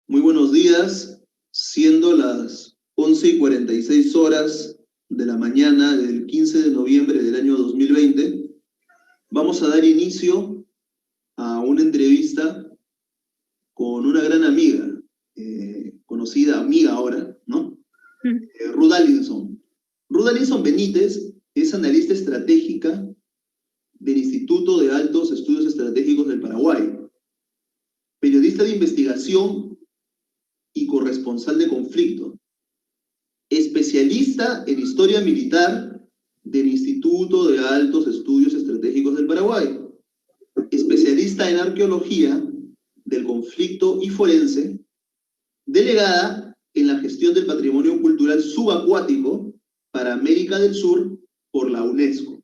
Muy buenos días, siendo las 11:46 de la mañana del 15 de noviembre del año 2020, vamos a dar inicio a una entrevista con una gran amiga, conocida amiga ahora, ¿no? Ruth Allinson. Ruth Allinson Benítez es analista estratégica del Instituto de Altos Estudios Estratégicos del Paraguay, periodista de investigación y corresponsal de conflicto, especialista en historia militar del Instituto de Altos Estudios Estratégicos del Paraguay, especialista en arqueología del conflicto y forense, delegada en la gestión del patrimonio cultural subacuático para América del Sur por la UNESCO,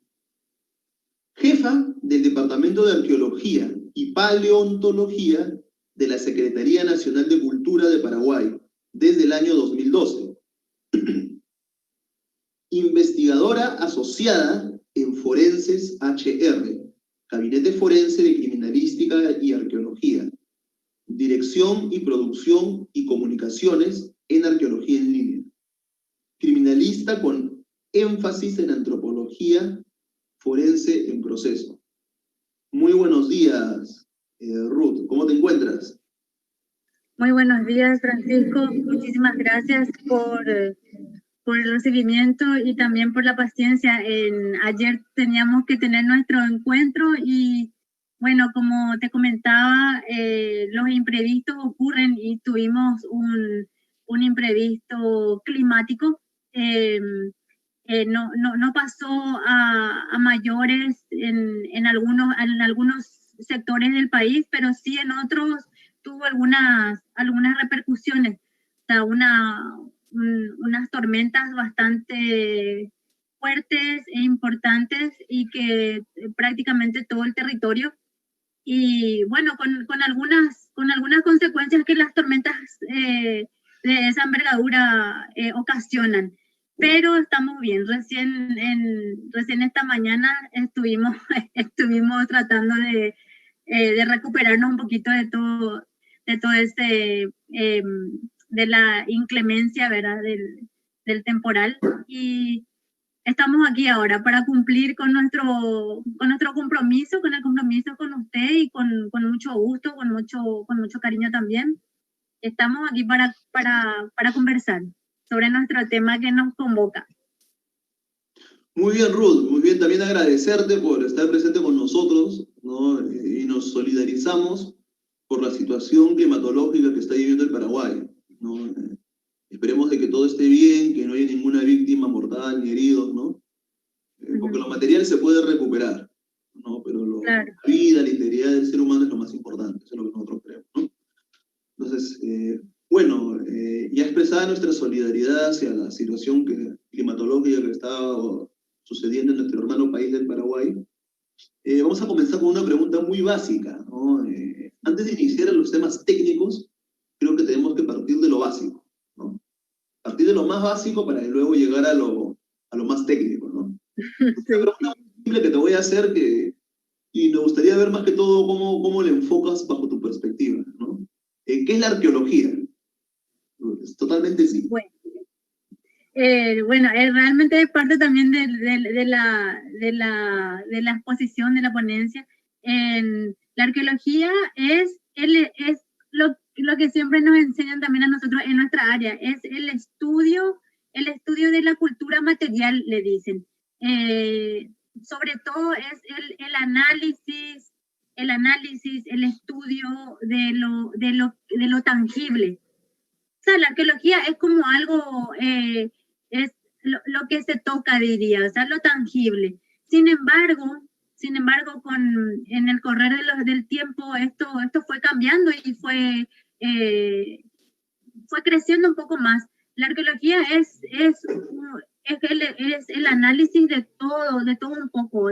jefa del Departamento de Arqueología y Paleontología de la Secretaría Nacional de Cultura de Paraguay desde el año 2012. Investigadora asociada en Forenses HR, Gabinete Forense de Criminalística y Arqueología, Dirección y Producción y Comunicaciones en Arqueología en Línea. Criminalista con énfasis en antropología forense en proceso. Muy buenos días, Ruth. ¿Cómo te encuentras? Muy buenos días, Francisco. Muchísimas gracias por el recibimiento y también por la paciencia. Ayer teníamos que tener nuestro encuentro y, bueno, como te comentaba, los imprevistos ocurren y tuvimos un imprevisto climático. No pasó a mayores en algunos sectores del país, pero sí en otros tuvo algunas repercusiones. O sea, unas tormentas bastante fuertes e importantes y que prácticamente todo el territorio. Y bueno, con algunas consecuencias que las tormentas de esa envergadura ocasionan. Pero estamos bien. Recién esta mañana estuvimos tratando de recuperarnos un poquito de todo de la inclemencia, ¿verdad? Del temporal. Y estamos aquí ahora para cumplir con nuestro compromiso, con el compromiso con usted y con mucho gusto, con mucho cariño también. Estamos aquí para conversar sobre nuestro tema que nos convoca. Muy bien, Ruth. Muy bien, también agradecerte por estar presente con nosotros, ¿no? Y nos solidarizamos por la situación climatológica que está viviendo el Paraguay, ¿no? Esperemos de que todo esté bien, que no haya ninguna víctima mortal ni heridos, ¿no? Porque lo material se puede recuperar, ¿no? Pero claro, la vida, la integridad del ser humano es lo más importante, eso es lo que nosotros creemos, ¿no? Entonces, bueno, ya expresada nuestra solidaridad hacia la situación climatológica que está sucediendo en nuestro hermano país del Paraguay, vamos a comenzar con una pregunta muy básica, ¿no? Antes de iniciar en los temas técnicos, creo que tenemos que partir de lo básico, ¿no? Partir de lo más básico para luego llegar a lo más técnico, ¿no? Sí. Una pregunta muy simple que te voy a hacer y me gustaría ver más que todo cómo le enfocas bajo tu perspectiva, ¿no? ¿Qué es la arqueología? Es totalmente simple. Bueno, realmente es parte también de la exposición, de la ponencia. La arqueología es lo que siempre nos enseñan también a nosotros en nuestra área, es el estudio de la cultura material, le dicen. Sobre todo es el análisis, el estudio de lo tangible. O sea, la arqueología es como algo, es lo que se toca, diría, o sea, lo tangible. Sin embargo, en el correr del tiempo, esto fue cambiando y fue creciendo un poco más. La arqueología es el análisis de todo un poco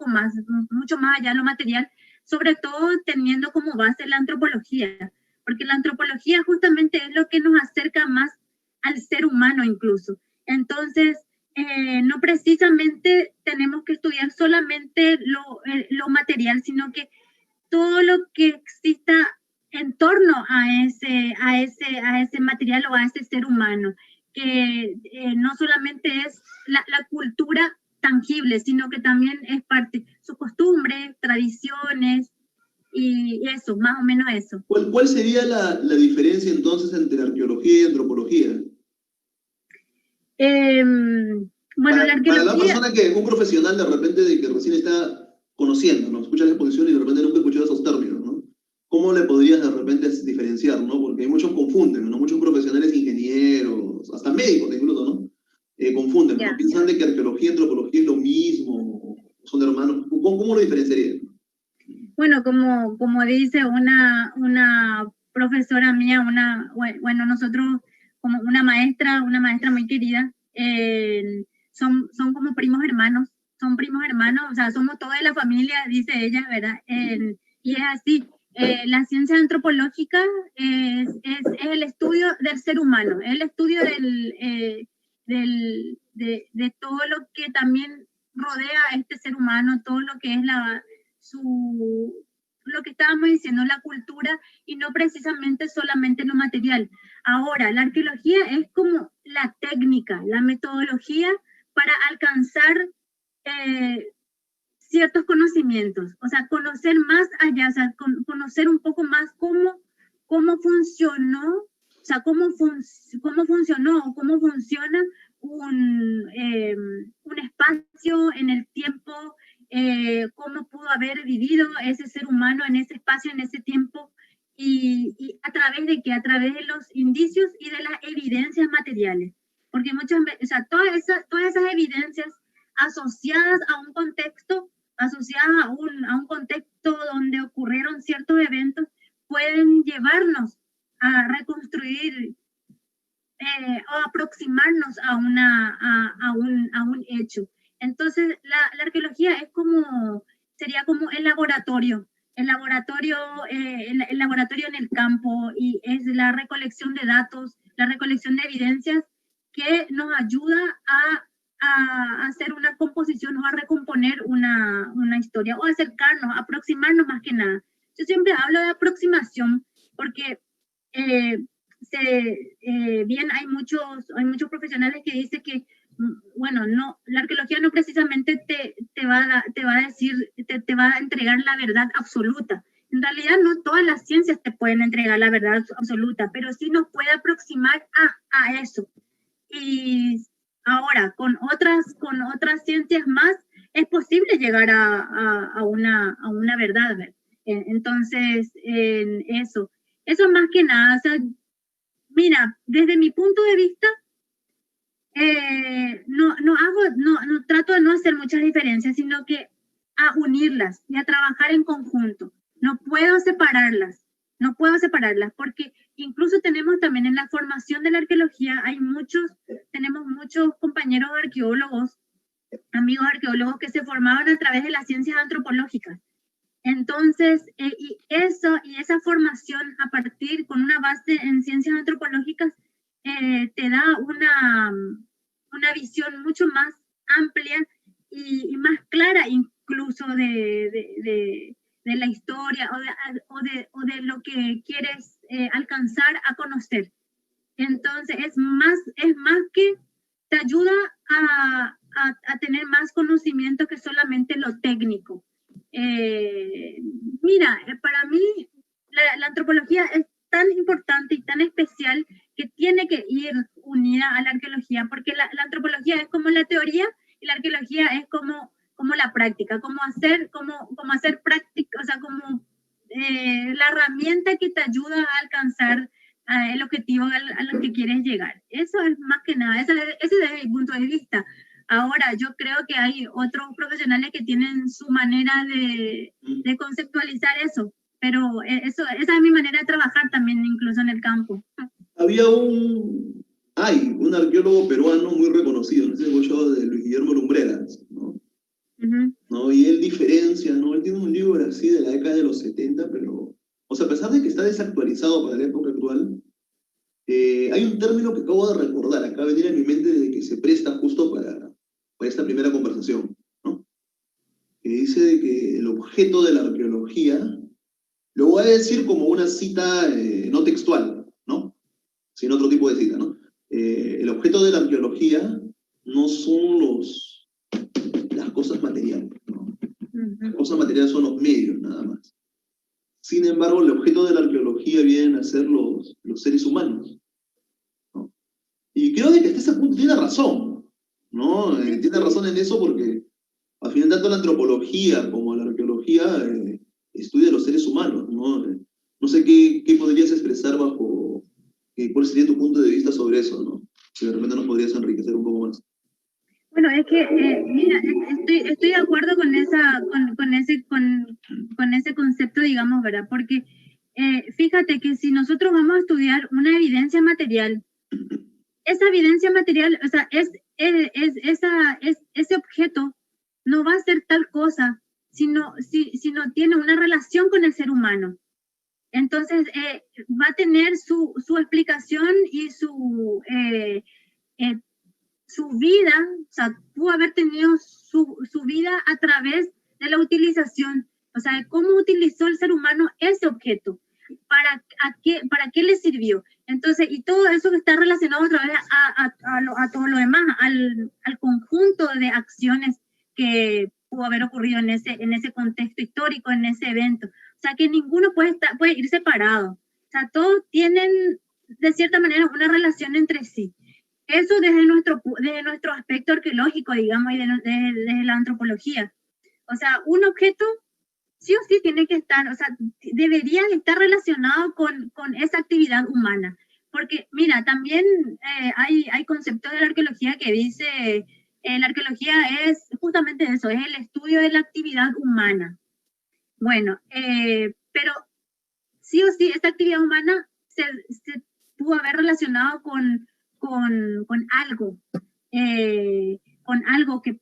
más, mucho más allá de lo material, sobre todo teniendo como base la antropología, porque la antropología justamente es lo que nos acerca más al ser humano incluso. Entonces, no precisamente tenemos que estudiar solamente lo material, sino que todo lo que exista en torno a ese material o a ese ser humano, que no solamente es la cultura tangible, sino que también es parte, sus costumbres, tradiciones, y eso, más o menos eso. ¿Cuál sería la diferencia entonces entre arqueología y antropología? Bueno, la Para la arqueología, persona que, un profesional de repente de que recién está conociendo, ¿no? Escucha la exposición y de repente nunca ha escuchado esos términos, ¿no? ¿Cómo le podrías de repente diferenciar, ¿no? Porque muchos confunden, ¿no? Muchos profesionales ingenieros, hasta médicos incluso, ¿no? Confunden, ¿no? ya. Piensan de que arqueología y antropología es lo mismo, son hermanos. ¿Cómo lo diferenciarías? Bueno, como dice una profesora mía, bueno, nosotros como una maestra muy querida, son como son primos hermanos, o sea, somos toda la familia, dice ella, ¿verdad? Y es así. La ciencia antropológica es el estudio del ser humano, el estudio de todo lo que también rodea a este ser humano, todo lo que es lo que estábamos diciendo, la cultura, y no precisamente solamente lo material. Ahora, la arqueología es como la técnica, la metodología para alcanzar ciertos conocimientos, o sea, conocer más allá, o sea, conocer un poco más cómo funcionó, o sea, cómo funcionó o cómo funciona un espacio en el tiempo, cómo pudo haber vivido ese ser humano en ese espacio, en ese tiempo, y a través de qué, a través de los indicios y de las evidencias materiales, porque muchas veces, o sea, todas esas evidencias asociadas a un contexto, asociadas a un contexto donde ocurrieron ciertos eventos, pueden llevarnos a reconstruir o aproximarnos a un hecho. Entonces, la arqueología sería como el laboratorio, el laboratorio en el campo, y es la recolección de datos, la recolección de evidencias que nos ayuda a hacer una composición o a recomponer una historia, o acercarnos, aproximarnos más que nada. Yo siempre hablo de aproximación porque bien hay muchos profesionales que dicen que, bueno, no, la arqueología no precisamente te va a decir, te va a entregar la verdad absoluta. En realidad no todas las ciencias te pueden entregar la verdad absoluta, pero sí nos puede aproximar a eso. Y ahora, con otras ciencias más, es posible llegar a una verdad. Entonces, eso más que nada, o sea, mira, desde mi punto de vista, no trato de no hacer muchas diferencias, sino que a unirlas y a trabajar en conjunto. No puedo separarlas, porque incluso tenemos también en la formación de la arqueología, tenemos muchos compañeros arqueólogos, amigos arqueólogos que se formaban a través de las ciencias antropológicas. Entonces, y esa formación a partir con una base en ciencias antropológicas te da una visión mucho más amplia y más clara incluso de la historia o de lo que quieres alcanzar a conocer. Entonces, es más que te ayuda a tener más conocimiento que solamente lo técnico. Mira, para mí la antropología es tan importante y tan especial que tiene que ir unida a la arqueología, porque la antropología es como la teoría y la arqueología es como la práctica, como hacer práctica, o sea, como la herramienta que te ayuda a alcanzar el objetivo a lo que quieres llegar. Eso es más que nada, ese es desde mi punto de vista. Ahora, yo creo que hay otros profesionales que tienen su manera de conceptualizar eso, pero esa es mi manera de trabajar también, incluso en el campo. Hay un arqueólogo peruano muy reconocido, no sé si escuchado, de Luis Guillermo Lumbreras, ¿no? ¿No? Y él diferencia, ¿no? Él tiene un libro así de la década de los 70, pero, o sea, a pesar de que está desactualizado para la época actual, hay un término que acabo de recordar, acaba de venir a mi mente de que se presta justo para esta primera conversación, ¿no? Que dice de que el objeto de la arqueología Lo voy a decir como una cita no textual, ¿no? Sino otro tipo de cita, ¿no? El objeto de la arqueología no son las cosas materiales, ¿no? Las cosas materiales son los medios, nada más. Sin embargo, el objeto de la arqueología vienen a ser los seres humanos, ¿no? Y creo de que hasta ese punto tiene razón, ¿no? Tiene razón en eso porque, al final, tanto la antropología como la arqueología estudia los seres humanos, ¿no? No sé qué podrías expresar bajo, cuál sería tu punto de vista sobre eso, ¿no? Si de repente nos podrías enriquecer un poco más. Bueno, es que, mira, estoy de acuerdo con con ese concepto, digamos, ¿verdad? Porque fíjate que si nosotros vamos a estudiar una evidencia material, esa evidencia material, o sea, ese objeto no va a ser tal cosa si no tiene una relación con el ser humano. Entonces, va a tener su explicación y su vida, o sea, pudo haber tenido su vida a través de la utilización, o sea, de cómo utilizó el ser humano ese objeto, para qué le sirvió. Entonces, y todo eso que está relacionado otra vez a todo lo demás, al conjunto de acciones que pudo haber ocurrido en ese contexto histórico, en ese evento. O sea, que ninguno puede ir separado. O sea, todos tienen, de cierta manera, una relación entre sí. Eso desde nuestro aspecto arqueológico, digamos, y desde la antropología. O sea, un objeto sí o sí tiene que estar, o sea, debería estar relacionado con esa actividad humana. Porque, mira, también hay conceptos de la arqueología que dice, la arqueología es justamente eso, es el estudio de la actividad humana. Bueno, pero sí o sí, esta actividad humana se pudo haber relacionado con algo que,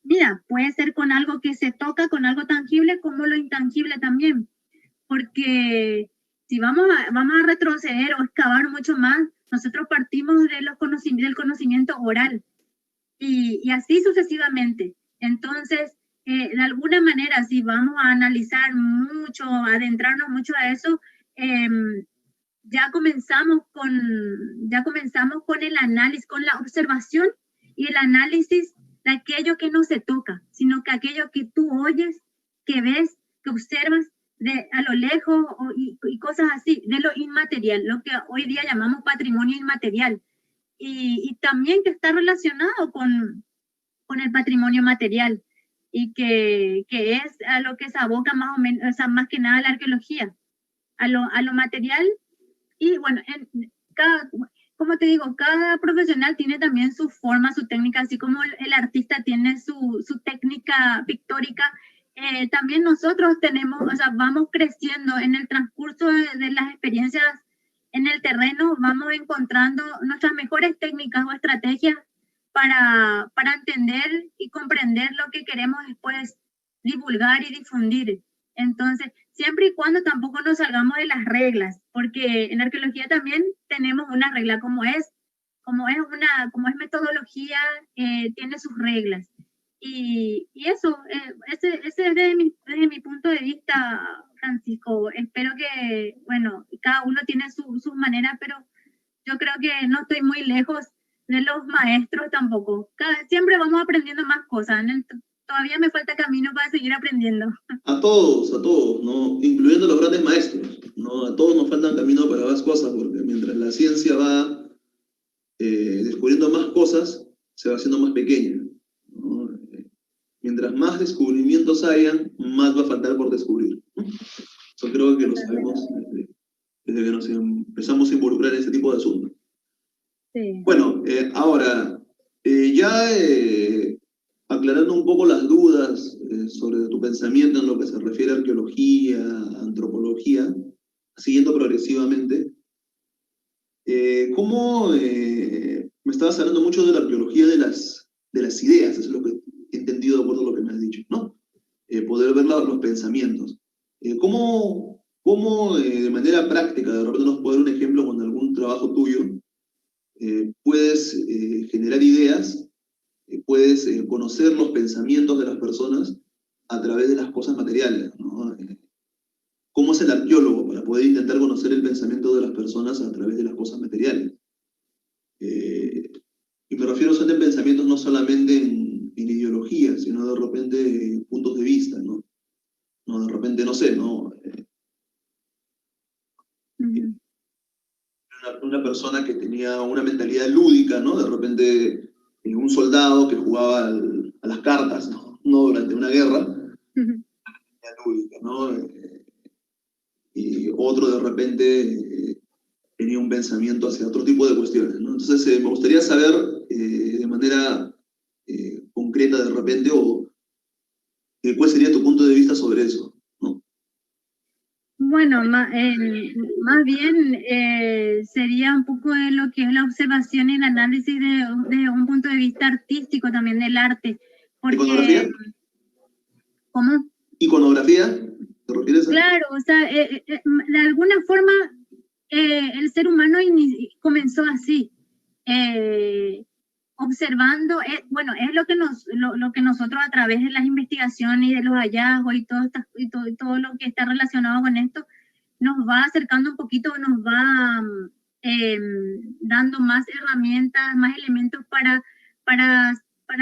mira, puede ser con algo que se toca, con algo tangible, como lo intangible también, porque si vamos a retroceder o excavar mucho más, nosotros partimos del conocimiento oral y así sucesivamente. Entonces, de alguna manera, si vamos a analizar mucho, adentrarnos mucho a eso, ya comenzamos con el análisis, con la observación y el análisis de aquello que no se toca, sino que aquello que tú oyes, que ves, que observas a lo lejos y cosas así, de lo inmaterial, lo que hoy día llamamos patrimonio inmaterial, y también que está relacionado con el patrimonio material y que es a lo que se aboca más o menos, o sea, más que nada la arqueología, a lo material. Y bueno, como te digo, cada profesional tiene también su forma, su técnica, así como el artista tiene su técnica pictórica. También nosotros tenemos, o sea, vamos creciendo en el transcurso de las experiencias en el terreno, vamos encontrando nuestras mejores técnicas o estrategias para entender y comprender lo que queremos después divulgar y difundir. Entonces, siempre y cuando tampoco nos salgamos de las reglas, porque en arqueología también tenemos una regla, como es metodología, tiene sus reglas. Y eso, ese es desde mi punto de vista, Francisco. Espero que, bueno, cada uno tiene sus maneras, pero yo creo que no estoy muy lejos de los maestros tampoco. Siempre vamos aprendiendo más cosas, ¿no? Todavía me falta camino para seguir aprendiendo. A todos, ¿no? Incluyendo los grandes maestros, ¿no? A todos nos faltan camino para más cosas, porque mientras la ciencia va descubriendo más cosas, se va haciendo más pequeña, ¿no? Mientras más descubrimientos hayan, más va a faltar por descubrir, ¿no? Yo creo que lo sabemos desde que nos empezamos a involucrar en este tipo de asuntos. Sí. Bueno, ahora, ya aclarando un poco las dudas sobre tu pensamiento en lo que se refiere a arqueología, antropología, siguiendo progresivamente, ¿cómo me estabas hablando mucho de la arqueología de las ideas? Eso es lo que he entendido de acuerdo a lo que me has dicho, ¿no? Poder ver los pensamientos. ¿Cómo de manera práctica, de repente nos puedes dar un ejemplo con algún trabajo tuyo, puedes generar ideas, puedes conocer los pensamientos de las personas a través de las cosas materiales, ¿no? cómo es el arqueólogo para poder intentar conocer el pensamiento de las personas a través de las cosas materiales. Y me refiero a de pensamientos no solamente en ideología, sino de repente puntos de vista, ¿no? No, de repente, no sé, ¿no? Una persona que tenía una mentalidad lúdica, ¿no? De repente un soldado que jugaba a las cartas, ¿no? No durante una guerra, lúdica, ¿no? Y otro de repente tenía un pensamiento hacia otro tipo de cuestiones, ¿no? Entonces me gustaría saber de manera concreta de repente cuál sería tu punto de vista sobre eso, ¿no? Bueno, más bien sería un poco de lo que es la observación y el análisis de un punto de vista artístico también del arte. Porque, ¿Iconografía? ¿Cómo? ¿Iconografía? ¿Te refieres a? Claro, o sea, de alguna forma el ser humano comenzó así, observando, bueno, es lo que nosotros a través de las investigaciones y de los hallazgos y todo lo que está relacionado con esto, nos va acercando un poquito, nos va dando más herramientas, más elementos para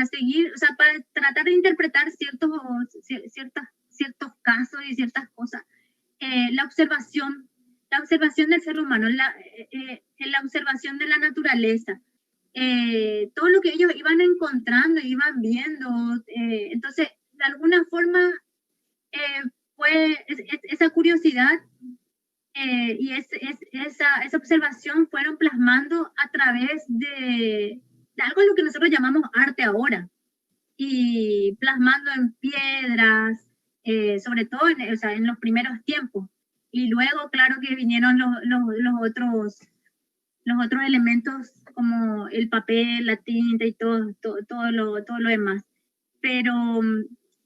seguir, o sea, para tratar de interpretar ciertos casos y ciertas cosas. La observación del ser humano, la observación de la naturaleza, todo lo que ellos iban encontrando, iban viendo, entonces, de alguna forma, fue esa curiosidad y esa observación fueron plasmando a través de algo lo que nosotros llamamos arte ahora, y plasmando en piedras, sobre todo en los primeros tiempos. Y luego, claro que vinieron los otros elementos como el papel, la tinta y todo lo demás. Pero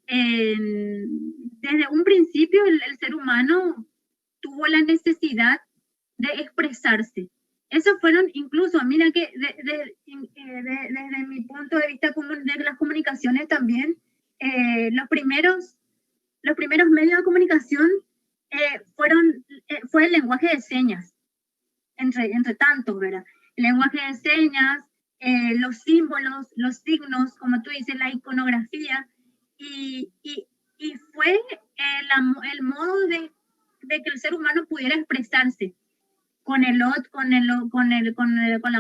desde un principio el ser humano tuvo la necesidad de expresarse. Esos fueron incluso, mira que desde mi punto de vista de las comunicaciones también, los primeros medios de comunicación fue el lenguaje de señas, entre tantos, ¿verdad? El lenguaje de señas, los símbolos, los signos, como tú dices, la iconografía, y fue el modo de que el ser humano pudiera expresarse con la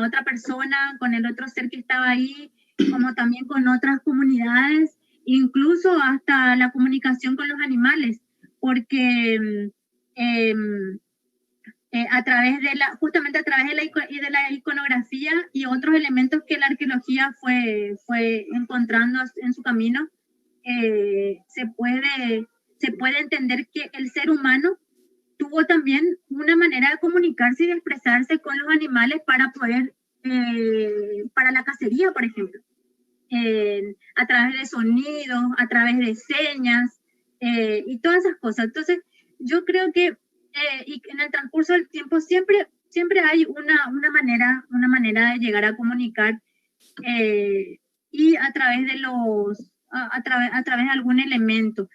otra persona, con el otro ser que estaba ahí, como también con otras comunidades, incluso hasta la comunicación con los animales, porque justamente a través de la iconografía y otros elementos que la arqueología fue encontrando en su camino, se puede entender que el ser humano tuvo también una manera de comunicarse y de expresarse con los animales para poder, para la cacería, por ejemplo, a través de sonidos, a través de señas y todas esas cosas. Entonces, yo creo que y en el transcurso del tiempo siempre hay una manera de llegar a comunicar y a través de a través de algún elemento.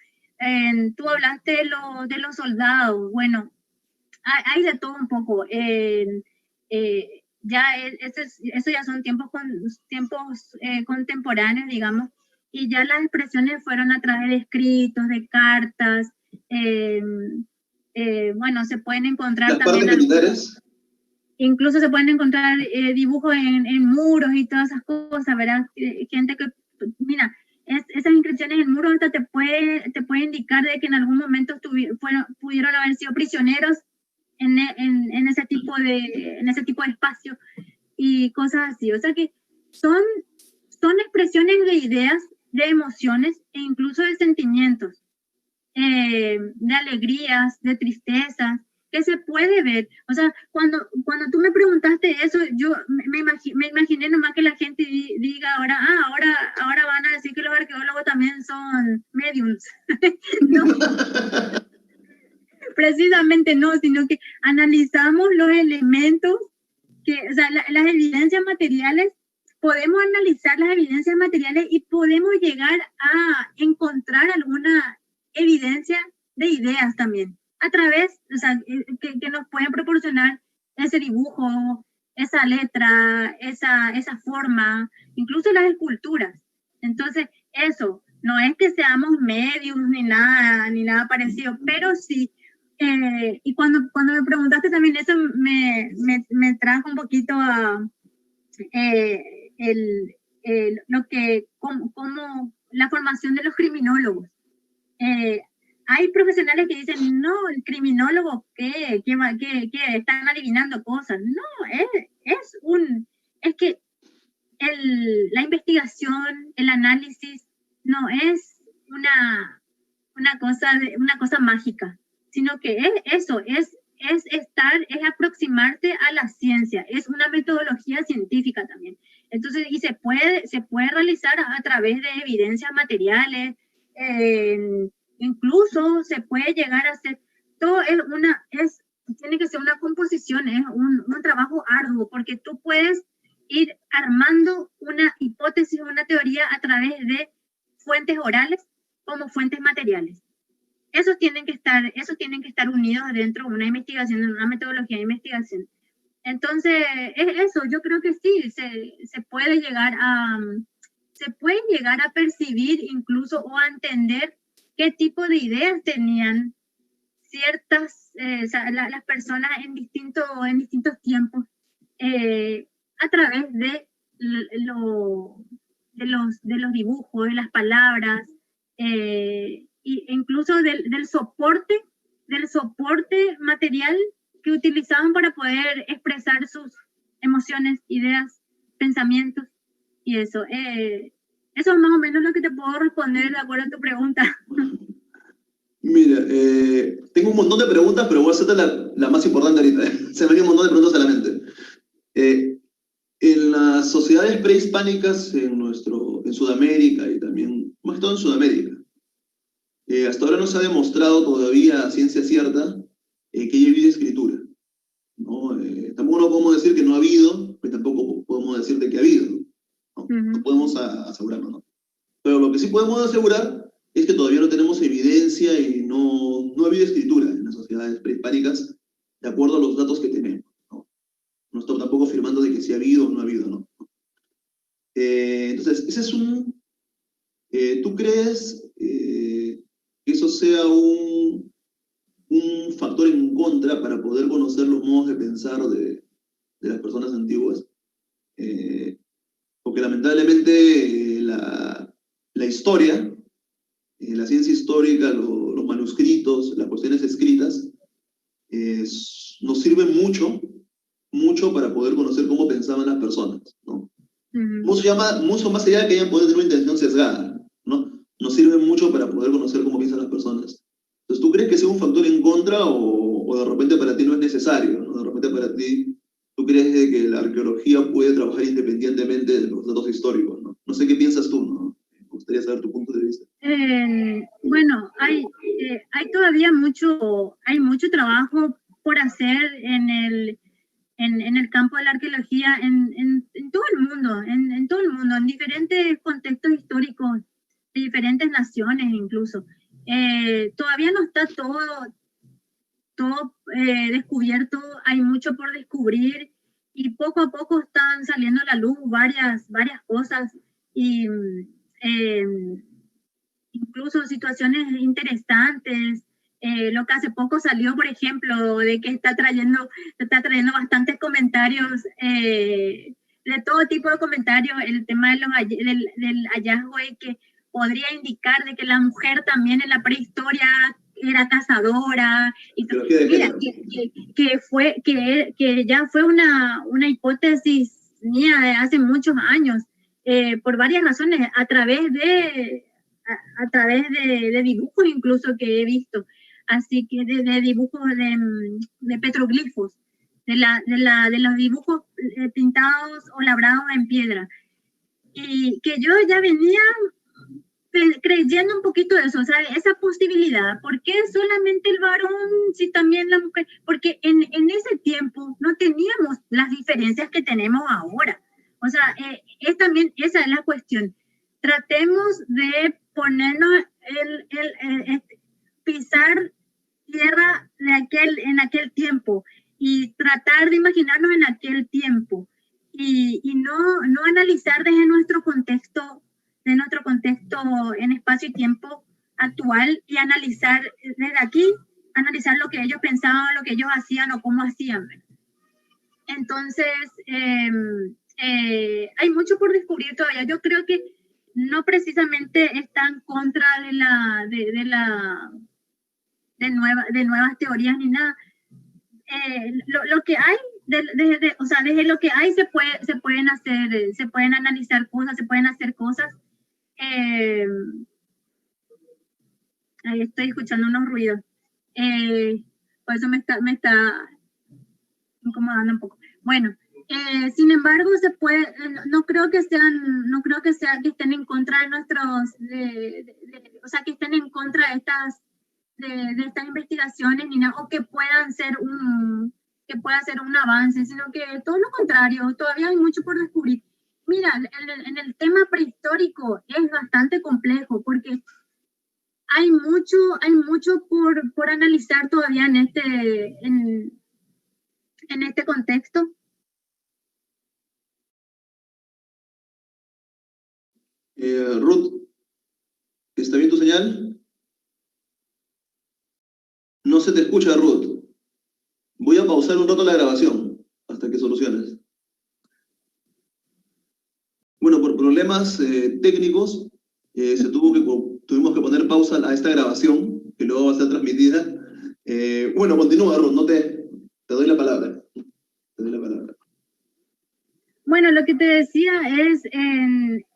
Tú hablaste de los soldados. Bueno, hay de todo un poco. Eso ya son tiempos contemporáneos, digamos, y ya las expresiones fueron a través de escritos, de cartas. Bueno, se pueden encontrar ¿Las también partes militares? Incluso se pueden encontrar dibujos en muros y todas esas cosas, ¿verdad? Gente que, mira, esas inscripciones en muros hasta te puede indicar de que en algún momento pudieron haber sido prisioneros en ese tipo de espacio y cosas así. O sea que son expresiones de ideas, de emociones e incluso de sentimientos, de alegrías, de tristezas, que se puede ver. O sea, cuando tú me preguntaste eso, yo me imaginé nomás que la gente diga ahora van a decir que los arqueólogos también son mediums. No, precisamente no, sino que analizamos los elementos, o sea, las evidencias materiales, podemos analizar las evidencias materiales y podemos llegar a encontrar alguna evidencia de ideas también. a través, o sea, que nos pueden proporcionar ese dibujo, esa letra, esa forma, incluso las esculturas. Entonces, eso, no es que seamos medios ni nada parecido, pero sí. Y cuando me preguntaste también eso, me trajo un poquito a como la formación de los criminólogos. Hay profesionales que dicen, no, el criminólogo, ¿qué están adivinando cosas? No, es que la investigación, el análisis, no es una cosa mágica, sino que es aproximarse a la ciencia, es una metodología científica también. Entonces, y se puede realizar a través de evidencias materiales, incluso se puede llegar a hacer, todo tiene que ser una composición, es un trabajo arduo, porque tú puedes ir armando una hipótesis, una teoría a través de fuentes orales como fuentes materiales. Esos tienen que estar unidos dentro de una investigación, de una metodología de investigación. Entonces, es eso, yo creo que sí, se puede llegar a percibir incluso o a entender qué tipo de ideas tenían ciertas, las personas en distintos tiempos a través de los dibujos, de las palabras, e incluso del soporte material que utilizaban para poder expresar sus emociones, ideas, pensamientos y eso. Eso es más o menos lo que te puedo responder de acuerdo a tu pregunta. Mira, tengo un montón de preguntas, pero voy a hacerte la más importante ahorita. Se me vienen un montón de preguntas a la mente. En las sociedades prehispánicas en Sudamérica y también, más que todo en Sudamérica, hasta ahora no se ha demostrado todavía a ciencia cierta que haya habido escritura, ¿no? Tampoco no podemos decir que no ha habido, pero tampoco podemos decir de que ha habido, ¿no? No podemos asegurarlo, ¿no? Pero lo que sí podemos asegurar es que todavía no tenemos evidencia y no ha habido escritura en las sociedades prehispánicas de acuerdo a los datos que tenemos, ¿no? No estamos tampoco afirmando de que sí ha habido o no ha habido, ¿no? Entonces, ese es ¿tú crees que eso sea un factor en contra para poder conocer los modos de pensar de las personas antiguas? Porque lamentablemente la historia, la ciencia histórica, los manuscritos, las cuestiones escritas, nos sirven mucho para poder conocer cómo pensaban las personas, ¿no? Mucho más allá de que hayan podido tener una intención sesgada, ¿no? Nos sirven mucho para poder conocer cómo piensan las personas. Entonces, ¿tú crees que sea un factor en contra o de repente para ti no es necesario, ¿no? De repente para ti, ¿tú crees de que la arqueología puede trabajar independientemente de los datos históricos, ¿no? No sé qué piensas tú, ¿no? Me gustaría saber tu punto de vista. Bueno, hay todavía mucho trabajo por hacer en el campo de la arqueología en todo el mundo, en todo el mundo, en diferentes contextos históricos, de diferentes naciones incluso. Todavía no está todo descubierto, hay mucho por descubrir y poco a poco están saliendo a la luz varias cosas y incluso situaciones interesantes. Lo que hace poco salió, por ejemplo, de que está trayendo bastantes comentarios, de todo tipo de comentarios, el tema del hallazgo de que podría indicar de que la mujer también en la prehistoria era cazadora, y mira, que ya fue una hipótesis mía de hace muchos años, por varias razones, a través de dibujos incluso que he visto, así que de dibujos de petroglifos, de los dibujos pintados o labrados en piedra, y que yo ya venía creyendo un poquito de eso, o sea, esa posibilidad. ¿Por qué solamente el varón, si también la mujer? Porque en ese tiempo no teníamos las diferencias que tenemos ahora. O sea, también esa es la cuestión. Tratemos de ponernos pisar tierra en aquel tiempo, y tratar de imaginarnos en aquel tiempo, y no analizar desde nuestro contexto en espacio y tiempo actual, y analizar desde aquí, analizar lo que ellos pensaban, lo que ellos hacían o cómo hacían. Entonces, hay mucho por descubrir todavía. Yo creo que no precisamente está en contra de nuevas teorías ni nada. Lo que hay, o sea, desde lo que hay se pueden analizar cosas, se pueden hacer cosas. Ahí estoy escuchando unos ruidos. Por eso me está incomodando un poco. Bueno, sin embargo, no creo que estén en contra de nuestros, o sea, que estén en contra de estas investigaciones ni nada, o que pueda ser un avance, sino que todo lo contrario, todavía hay mucho por descubrir. Mira, en el tema prehistórico es bastante complejo, porque hay mucho por analizar todavía en este contexto. Ruth, ¿está bien tu señal? No se te escucha, Ruth. Voy a pausar un rato la grabación hasta que soluciones. Bueno, por problemas técnicos, tuvimos que poner pausa a esta grabación, que luego va a ser transmitida. Bueno, continúa, Ruth, te doy la palabra. Te doy la palabra. Bueno, lo que te decía es,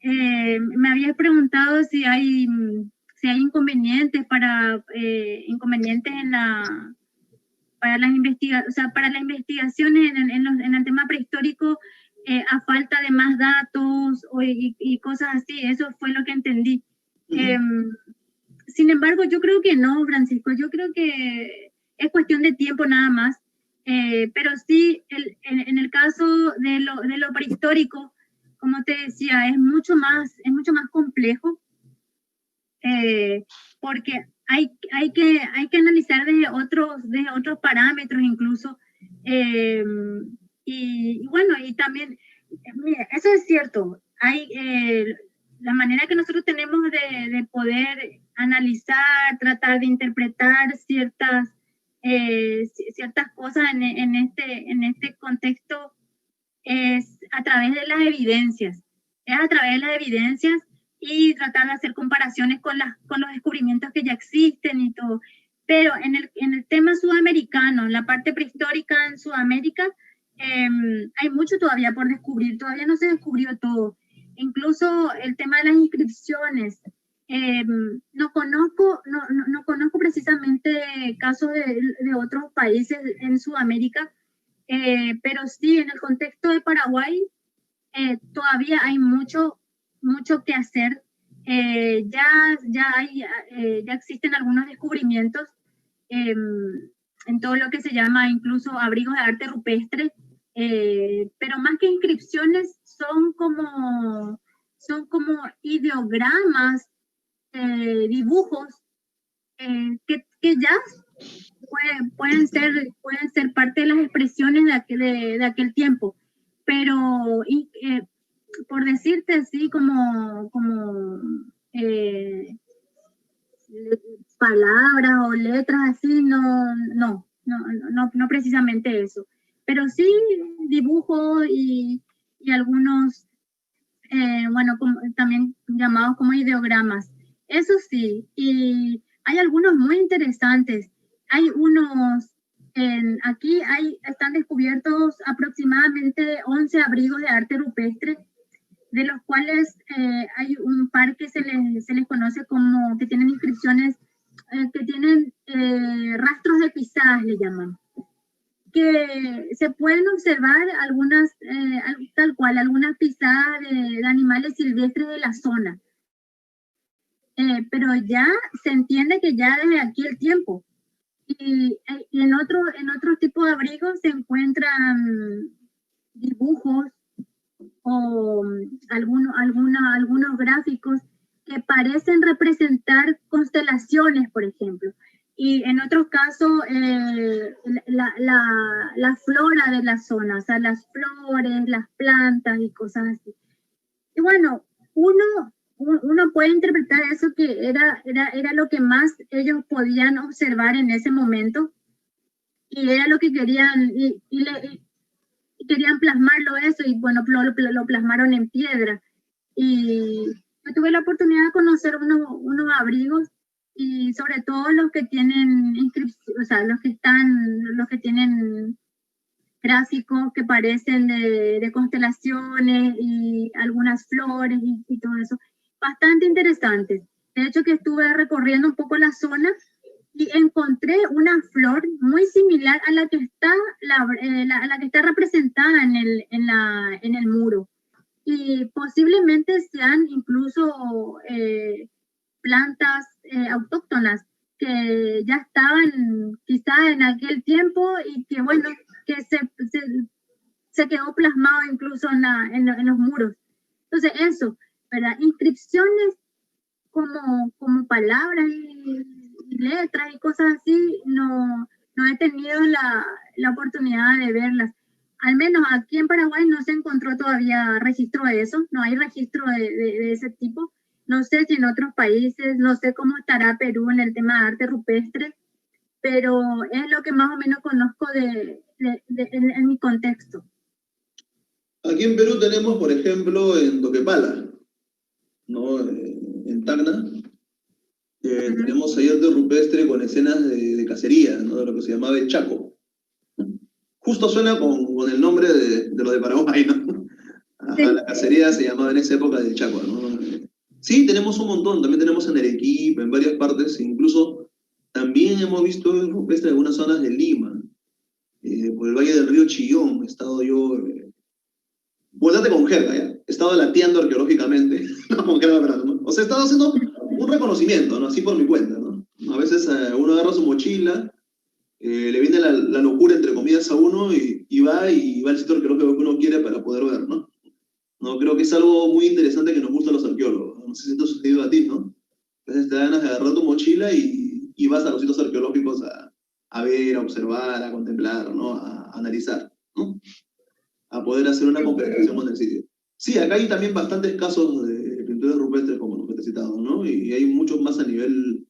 me habías preguntado si hay inconvenientes inconvenientes para las investigaciones, o sea, para la investigación en el tema prehistórico, a falta de más datos y cosas así. Eso fue lo que entendí. Sin embargo, yo creo que no, Francisco. Yo creo que es cuestión de tiempo nada más. Pero sí, en el caso de lo prehistórico, como te decía, es mucho más complejo, porque hay que analizar desde otros parámetros incluso. Y bueno, y también, mira, eso es cierto, la manera que nosotros tenemos de poder analizar, tratar de interpretar ciertas cosas en este contexto es a través de las evidencias. Es a través de las evidencias y tratar de hacer comparaciones con los descubrimientos que ya existen y todo. Pero en el tema sudamericano, en la parte prehistórica en Sudamérica, hay mucho todavía por descubrir. Todavía no se descubrió todo. Incluso el tema de las inscripciones. No conozco precisamente casos de otros países en Sudamérica, pero sí, en el contexto de Paraguay todavía hay mucho que hacer. Ya existen algunos descubrimientos en todo lo que se llama incluso abrigos de arte rupestre, pero más que inscripciones son como ideogramas, dibujos que ya pueden ser parte de las expresiones de aquel tiempo, pero por decirte así como palabras o letras así, no precisamente eso, pero sí dibujos y algunos bueno, también llamados como ideogramas. Eso sí, y hay algunos muy interesantes. Hay unos, aquí están descubiertos aproximadamente 11 abrigos de arte rupestre, de los cuales hay un par que se les conoce como que tienen inscripciones, que tienen rastros de pisadas, le llaman, que se pueden observar algunas, tal cual, algunas pisadas de animales silvestres de la zona. Pero ya se entiende que ya desde aquí el tiempo. Y en otro tipo de abrigos se encuentran dibujos o algunos gráficos que parecen representar constelaciones, por ejemplo. y en otros casos la flora de la zona, o sea, las flores, las plantas y cosas así. Y bueno, uno puede interpretar eso que era lo que más ellos podían observar en ese momento, y era lo que querían, y querían plasmarlo eso, y bueno, lo plasmaron en piedra. Y yo tuve la oportunidad de conocer unos abrigos, y sobre todo los que tienen inscripción, o sea, los que tienen gráficos que parecen de constelaciones y algunas flores y todo eso. Bastante interesantes. De hecho, que estuve recorriendo un poco la zona y encontré una flor muy similar a la que está, a la que está representada en el muro. Y posiblemente sean incluso plantas autóctonas que ya estaban quizá en aquel tiempo, y que bueno, que se quedó plasmado incluso en los muros. Entonces eso, ¿verdad? Inscripciones como palabras y letras y cosas así, no he tenido la oportunidad de verlas. Al menos aquí en Paraguay no se encontró todavía registro de eso, no hay registro de ese tipo. No sé si en otros países, no sé cómo estará Perú en el tema de arte rupestre, pero es lo que más o menos conozco en mi contexto. Aquí en Perú tenemos, por ejemplo, en Toquepala, ¿no? En Tacna, tenemos ahí arte rupestre con escenas de cacería, ¿no? De lo que se llamaba el Chaco. Justo suena con el nombre de lo de Paraguay, ¿no? Sí. La cacería se llamaba en esa época del Chaco, ¿no? Sí, tenemos un montón, también tenemos en Arequipa, en varias partes, incluso también hemos visto rupestre en algunas zonas de Lima, por el Valle del Río Chillón, he estado yo... Vuélvate con jerga, ¿ya? He estado lateando arqueológicamente, no con jerga, pero, ¿no? O sea, he estado haciendo un reconocimiento, ¿no? Así por mi cuenta, ¿no? A veces uno agarra su mochila, le viene la locura, entre comillas, a uno y va al sitio arqueológico que uno quiere para poder ver, ¿no? No, creo que es algo muy interesante que nos gusta a los arqueólogos. No sé si esto ha sucedido a ti, ¿no? Entonces te dan ganas de agarrar tu mochila y vas a los sitios arqueológicos a ver, a observar, a contemplar, ¿no? A analizar, ¿no? A poder hacer una comparación con el sitio. Sí, acá hay también bastantes casos de pinturas rupestres como los que te he citado, ¿no? Y hay muchos más a nivel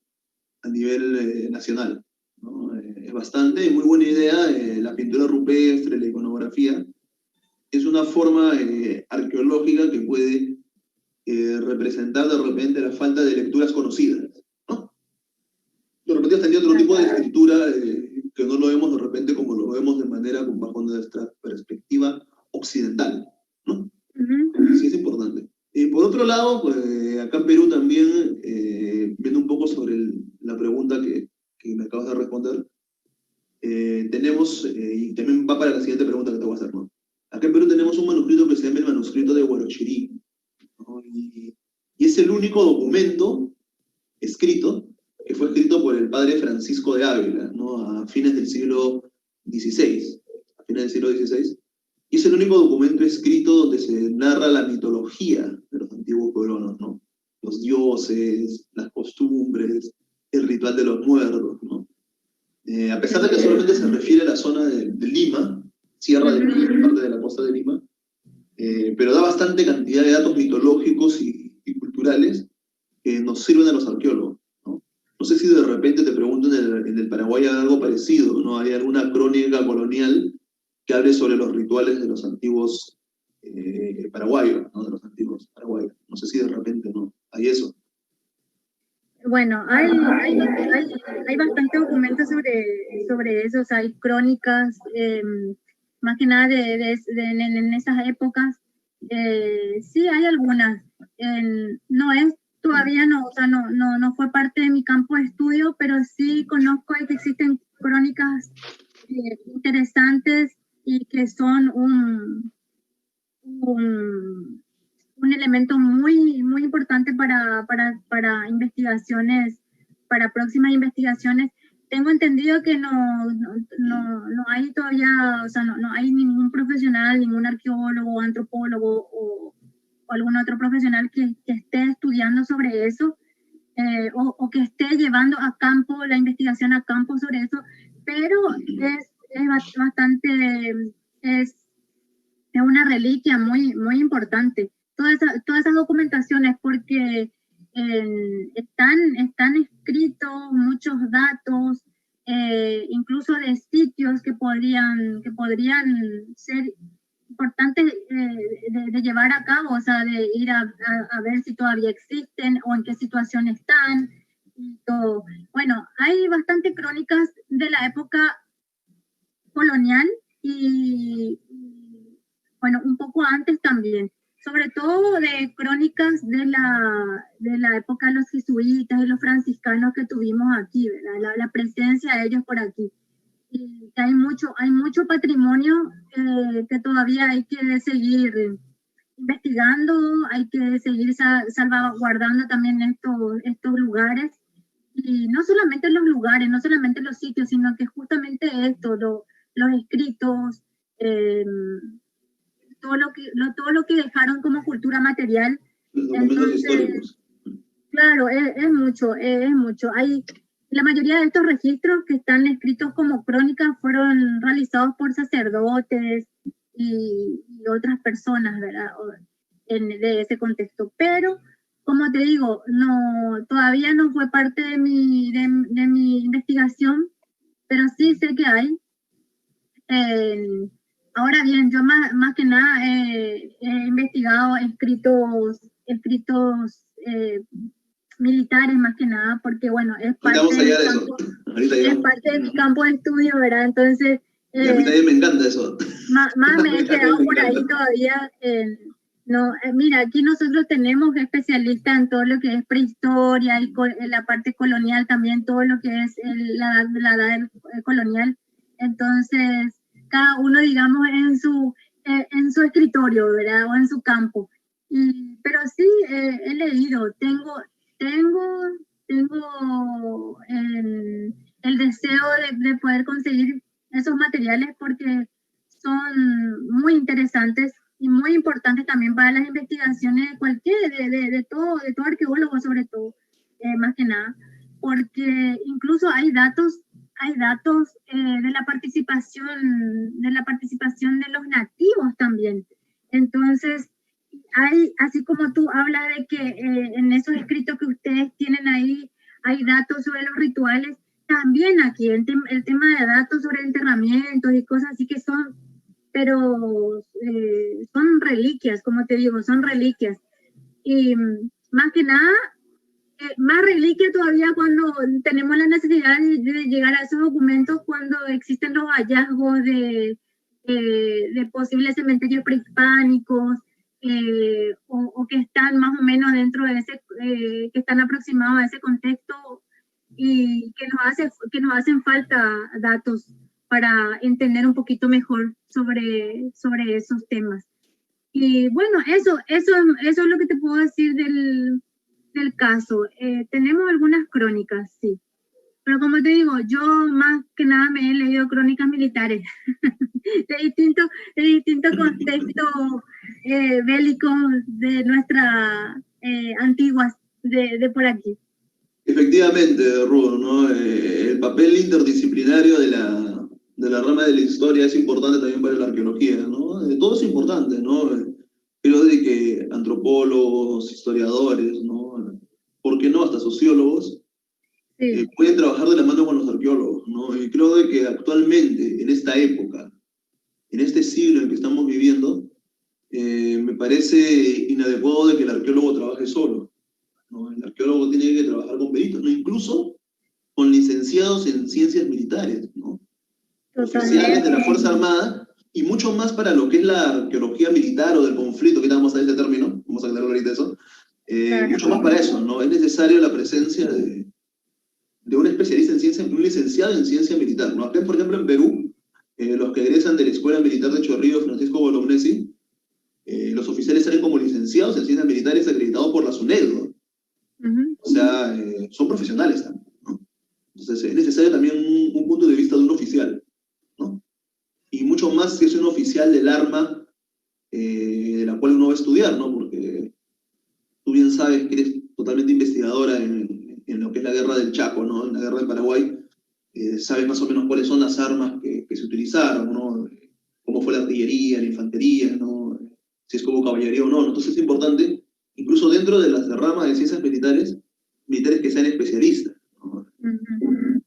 nacional, ¿no? Es bastante, muy buena idea la pintura rupestre, la iconografía. Es una forma arqueológica que puede representar de repente la falta de lecturas conocidas, ¿no? De repente has tenido otro tipo de escritura que no lo vemos de repente como lo vemos de manera bajo nuestra perspectiva occidental, ¿no? Sí, es importante. Por otro lado, pues, acá en Perú también, viendo un poco sobre la pregunta que me acabas de responder, tenemos, y también va para la siguiente pregunta que te voy a hacer, ¿no? Acá en Perú tenemos un manuscrito que se llama el manuscrito de Huarochirí, ¿no? Y es el único documento escrito que fue escrito por el padre Francisco de Ávila, ¿no? A fines del siglo XVI. A fines del siglo XVI. Y es el único documento escrito donde se narra la mitología de los antiguos pueblos, ¿no? Los dioses, las costumbres, el ritual de los muertos, ¿no? A pesar de que solamente se refiere a la zona de Lima, Sierra de Lima, parte de la costa de Lima, pero da bastante cantidad de datos mitológicos y culturales que nos sirven a los arqueólogos, ¿no? No sé si de repente te pregunto en el Paraguay hay algo parecido, ¿no? ¿Hay alguna crónica colonial que hable sobre los rituales de los antiguos paraguayos, ¿no? De los antiguos paraguayos. No sé si de repente, ¿no? Hay eso. Bueno, hay bastante documentos sobre eso, o sea, hay crónicas, más que nada en esas épocas. Sí, hay algunas. No es todavía, no, o sea, no fue parte de mi campo de estudio, pero sí conozco que existen crónicas interesantes y que son un elemento muy importante para investigaciones, para próximas investigaciones. Tengo entendido que no hay todavía, o sea, no hay ningún profesional, ningún arqueólogo, antropólogo o algún otro profesional que esté estudiando sobre eso. o que esté llevando a campo la investigación a campo sobre eso, pero es bastante, es una reliquia muy, muy importante. Todas esas documentaciones, porque están escritos muchos datos, incluso de sitios que podrían ser importantes de llevar a cabo, o sea, de ir a ver si todavía existen o en qué situación están y todo. Bueno, hay bastantes crónicas de la época colonial y bueno, un poco antes también, sobre todo de crónicas de la época de los jesuitas y los franciscanos que tuvimos aquí, ¿verdad? La presencia de ellos por aquí. Y hay mucho patrimonio que todavía hay que seguir investigando, hay que seguir salvaguardando también estos lugares. Y no solamente los lugares, no solamente los sitios, sino que justamente esto, los escritos, eh, todo lo que dejaron como cultura material. Los documentos Entonces, históricos. claro, es mucho. La mayoría de estos registros que están escritos como crónicas fueron realizados por sacerdotes y otras personas, ¿verdad? De ese contexto. Pero, como te digo, todavía no fue parte de mi investigación, pero sí sé que hay. Ahora bien, yo más que nada he investigado escritos militares más que nada, porque bueno, es parte de mi campo de estudio, ¿verdad? Entonces, y a mí también me encanta eso. Más me he quedado por ahí todavía. Mira, aquí nosotros tenemos especialistas en todo lo que es prehistoria y en la parte colonial también, todo lo que es la edad colonial. Entonces, cada uno, digamos, en su escritorio, ¿verdad? O en su campo. Pero sí, he leído, tengo el deseo de poder conseguir esos materiales porque son muy interesantes y muy importantes también para las investigaciones de todo arqueólogo sobre todo, más que nada, porque incluso hay datos de la participación de los nativos también. Entonces, así como tú hablas de que en esos escritos que ustedes tienen ahí hay datos sobre los rituales, también aquí el tema de datos sobre enterramientos y cosas así que son, pero son reliquias, como te digo, son reliquias. Y más que nada, más reliquia todavía cuando tenemos la necesidad de llegar a esos documentos, cuando existen los hallazgos de posibles cementerios prehispánicos, o que están más o menos dentro de ese, que están aproximados a ese contexto y que nos hacen falta datos para entender un poquito mejor sobre esos temas. Y bueno, eso es lo que te puedo decir del caso. Tenemos algunas crónicas, sí. Pero como te digo, yo más que nada me he leído crónicas militares de distintos contextos bélicos de nuestras antiguas, de por aquí. Efectivamente, Rudo, ¿no? El papel interdisciplinario de la rama de la historia es importante también para la arqueología, ¿no? Todo es importante, ¿no? Creo de que antropólogos, historiadores, ¿no? ¿Por qué no? Hasta sociólogos pueden trabajar de la mano con los arqueólogos, ¿no? Y creo de que actualmente, en esta época, en este siglo en que estamos viviendo, me parece inadecuado de que el arqueólogo trabaje solo, ¿no? El arqueólogo tiene que trabajar con peritos, ¿no? Incluso con licenciados en ciencias militares, ¿no? Oficiales de la Fuerza Armada, y mucho más para lo que es la arqueología militar o del conflicto, que vamos a ver ese término, vamos a aclarar ahorita eso, mucho más para eso, ¿no? Es necesaria la presencia de un especialista en ciencia, un licenciado en ciencia militar, ¿no? Acá, por ejemplo, en Perú, los que egresan de la Escuela Militar de Chorrillos, Francisco Bolognesi, los oficiales salen como licenciados en ciencias militares acreditados por la SUNED, ¿no? O sea, son profesionales también, ¿no? Entonces es necesario también un punto de vista de un oficial, ¿no? Y mucho más si es un oficial del arma de la cual uno va a estudiar, ¿no? Porque tú bien sabes que eres totalmente investigadora en en lo que es la guerra del Chaco, ¿no? En la guerra del Paraguay, sabes más o menos cuáles son las armas que se utilizaron, ¿no? Cómo fue la artillería, la infantería, ¿no? Si es como caballería o no. Entonces es importante, incluso dentro de las ramas de ciencias militares que sean especialistas, ¿no?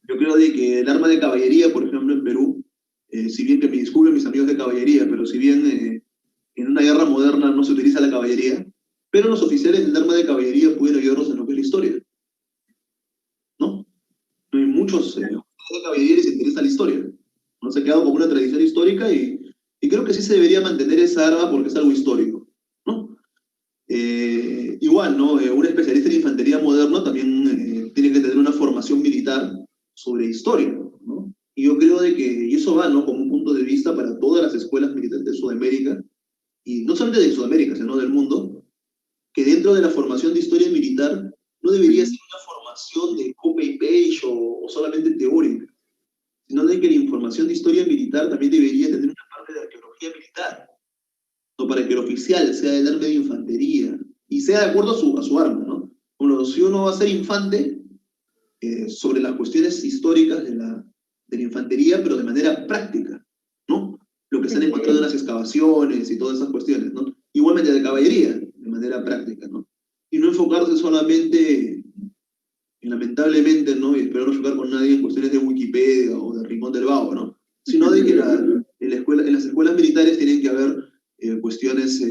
Yo creo de que el arma de caballería, por ejemplo, en Perú, si bien que me disculpen mis amigos de caballería, pero si bien en una guerra moderna no se utiliza la caballería, pero los oficiales del arma de caballería pueden ayudarnos en lo que es la historia, ¿no? Hay muchos oficiales de caballería les interesa la historia, ¿no? Se ha quedado como una tradición histórica y creo que sí se debería mantener esa arma porque es algo histórico, ¿no? Igual, ¿no? Un especialista en infantería moderna también tiene que tener una formación militar sobre historia, ¿no? Y yo creo de que, y eso va, ¿no? Como un punto de vista para todas las escuelas militares de Sudamérica, y no solamente de Sudamérica, sino del mundo, que dentro de la formación de historia militar no debería ser una formación de copy y page o solamente teórica, sino de que la información de historia militar también debería tener una parte de arqueología militar, no para que el oficial sea del arma de infantería y sea de acuerdo a su arma, ¿no? Bueno, si uno va a ser infante, sobre las cuestiones históricas de la infantería, pero de manera práctica, ¿no? Lo que se han encontrado en las excavaciones y todas esas cuestiones, ¿no? Igualmente de caballería, de manera práctica, ¿no? Y no enfocarse solamente, y lamentablemente, ¿no? Y espero no chocar con nadie en cuestiones de Wikipedia o de Rincón del Vago, ¿no? Sino de que en las escuelas militares tienen que haber cuestiones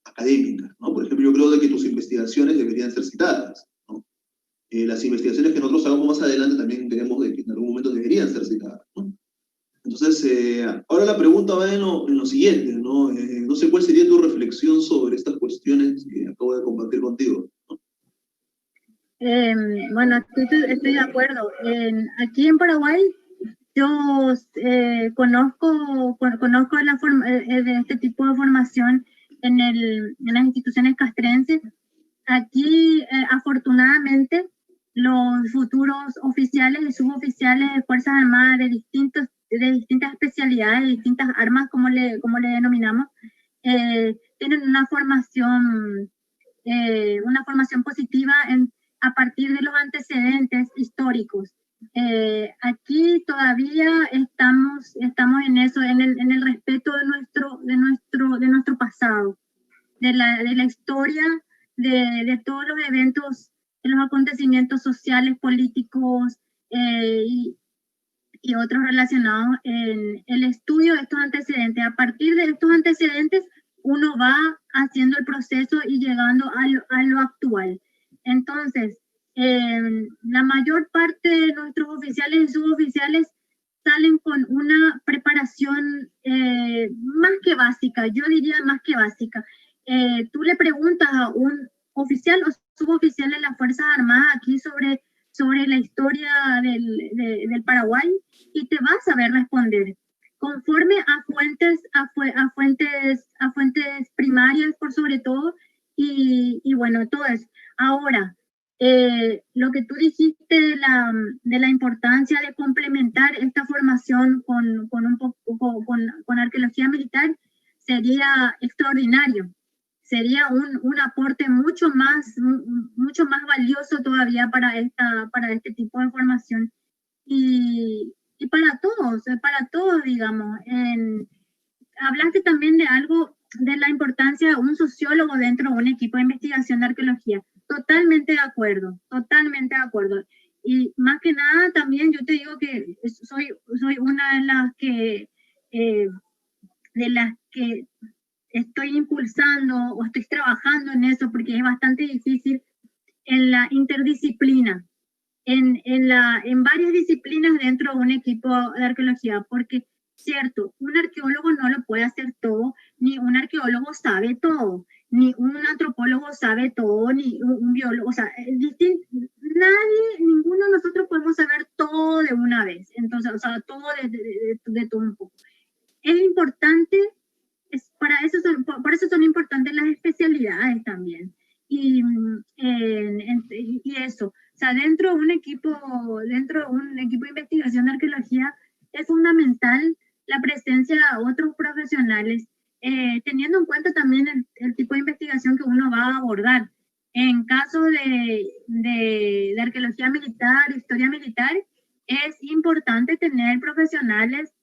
académicas, ¿no? Por ejemplo, yo creo de que tus investigaciones deberían ser citadas, ¿no? Las investigaciones que nosotros hagamos más adelante también creemos de que en algún momento deberían ser citadas, ¿no? Entonces, ahora la pregunta va en lo siguiente, ¿no? No sé cuál sería tu reflexión sobre estas cuestiones que acabo de compartir contigo, ¿no? Bueno, estoy de acuerdo. Aquí en Paraguay yo conozco de este tipo de formación en las instituciones castrenses. Aquí, afortunadamente, los futuros oficiales y suboficiales de Fuerzas Armadas de distintas especialidades, de distintas armas, como le denominamos, tienen una formación positiva a partir de los antecedentes históricos. Aquí todavía estamos en eso, en el respeto de nuestro pasado, de la historia, de todos los eventos, de los acontecimientos sociales, políticos y otros relacionados en el estudio de estos antecedentes. A partir de estos antecedentes, uno va haciendo el proceso y llegando a lo actual. Entonces, la mayor parte de nuestros oficiales y suboficiales salen con una preparación más que básica, yo diría más que básica. Tú le preguntas a un oficial o suboficial de las Fuerzas Armadas aquí sobre la historia del Paraguay y te va a saber responder conforme a fuentes primarias por sobre todo y bueno, todo eso. Ahora, lo que tú dijiste de la importancia de complementar esta formación con arqueología militar sería extraordinario. Sería un aporte mucho más valioso todavía para este tipo de formación y para todos, digamos. Hablaste también de algo, de la importancia de un sociólogo dentro de un equipo de investigación de arqueología. Totalmente de acuerdo, totalmente de acuerdo. Y más que nada también yo te digo que soy una de las que estoy impulsando o estoy trabajando en eso porque es bastante difícil en la interdisciplina, en varias disciplinas dentro de un equipo de arqueología, porque, cierto, un arqueólogo no lo puede hacer todo, ni un arqueólogo sabe todo, ni un antropólogo sabe todo, ni un biólogo, o sea, ninguno de nosotros podemos saber todo de una vez, entonces, o sea, todo de todo un poco. Es importante, por eso son importantes las especialidades también. Y eso, o sea, dentro de un equipo de investigación de arqueología es fundamental la presencia de otros profesionales, teniendo en cuenta también el tipo de investigación que uno va a abordar. En caso de arqueología militar, historia militar, es importante tener profesionales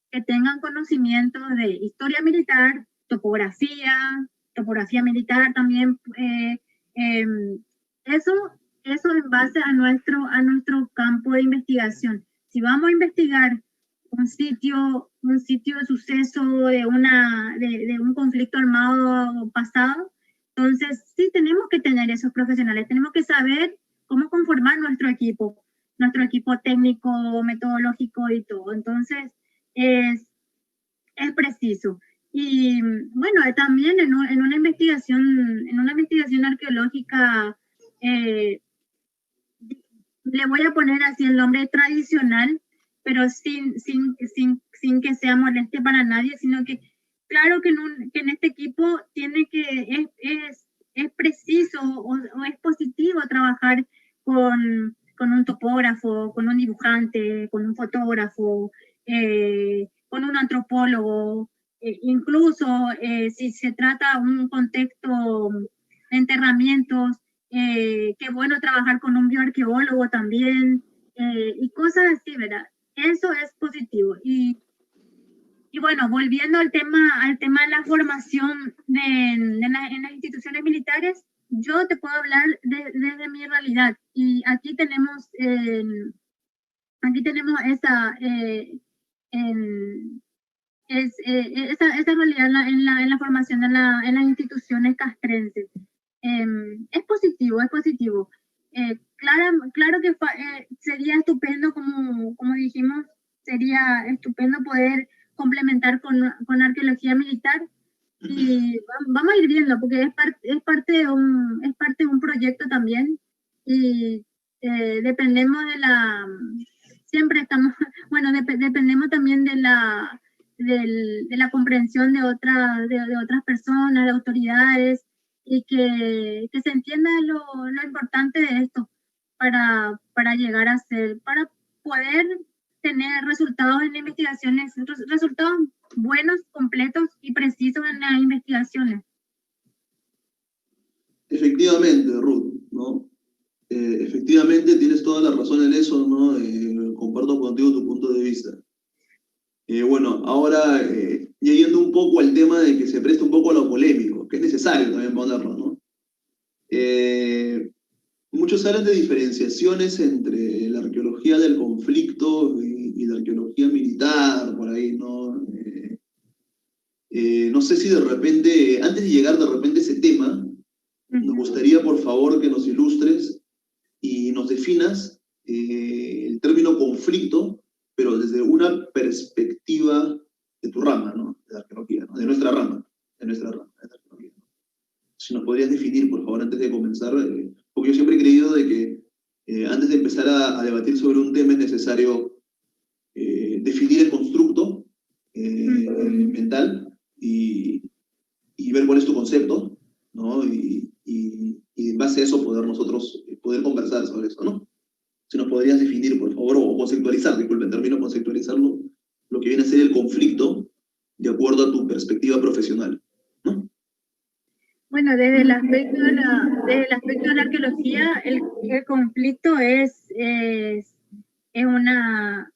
que tengan conocimiento de historia militar, topografía militar también. Eso en base a nuestro campo de investigación. Si vamos a investigar un sitio de suceso de un conflicto armado pasado, entonces sí tenemos que tener esos profesionales, tenemos que saber cómo conformar nuestro equipo técnico, metodológico y todo. Entonces es preciso. Y bueno, también en una investigación arqueológica, le voy a poner así el nombre tradicional, pero sin que sea molestia para nadie, sino que claro que en este equipo es preciso o es positivo trabajar con un topógrafo, con un dibujante, con un fotógrafo, con un antropólogo, incluso si se trata de un contexto de enterramientos, qué bueno trabajar con un bioarqueólogo también, y cosas así, ¿verdad? Eso es positivo. Y bueno, volviendo al tema de la formación en las instituciones militares, yo te puedo hablar desde mi realidad. Y aquí tenemos esa, esa realidad en la formación en las instituciones castrenses. Es positivo, es positivo. Claro que sería estupendo, como dijimos, sería estupendo poder complementar con arqueología militar, y vamos a ir viendo, porque es parte de un proyecto también, y dependemos siempre estamos, bueno, dependemos también de la comprensión de otras personas, de autoridades, y que se entienda lo importante de esto para llegar a para poder tener resultados en investigaciones, resultados buenos, completos y precisos en las investigaciones. Efectivamente, Ruth, ¿no? Efectivamente tienes toda la razón en eso, ¿no? Comparto contigo tu punto de vista. Bueno, ahora ya yendo un poco al tema de que se presta un poco a lo polémico, que es necesario también ponerlo, ¿no? Muchos hablan de diferenciaciones entre la arqueología del conflicto y la arqueología militar, por ahí, ¿no? No sé si de repente, antes de llegar de repente a ese tema, nos gustaría por favor que nos ilustres y nos definas el término conflicto, pero desde una perspectiva de tu rama, ¿no? De la arqueología, ¿no? De nuestra rama, de la arqueología, ¿no? Si nos podrías definir, por favor, antes de comenzar, porque yo siempre he creído de que antes de empezar a debatir sobre un tema es necesario definir el constructo mental y ver cuál es tu concepto, ¿no? Y en base a eso nosotros poder conversar sobre eso, ¿no? Si nos podrías definir, por favor, o conceptualizar, disculpen, termino conceptualizarlo, lo que viene a ser el conflicto de acuerdo a tu perspectiva profesional, ¿no? Bueno, desde el aspecto de la arqueología, el conflicto es una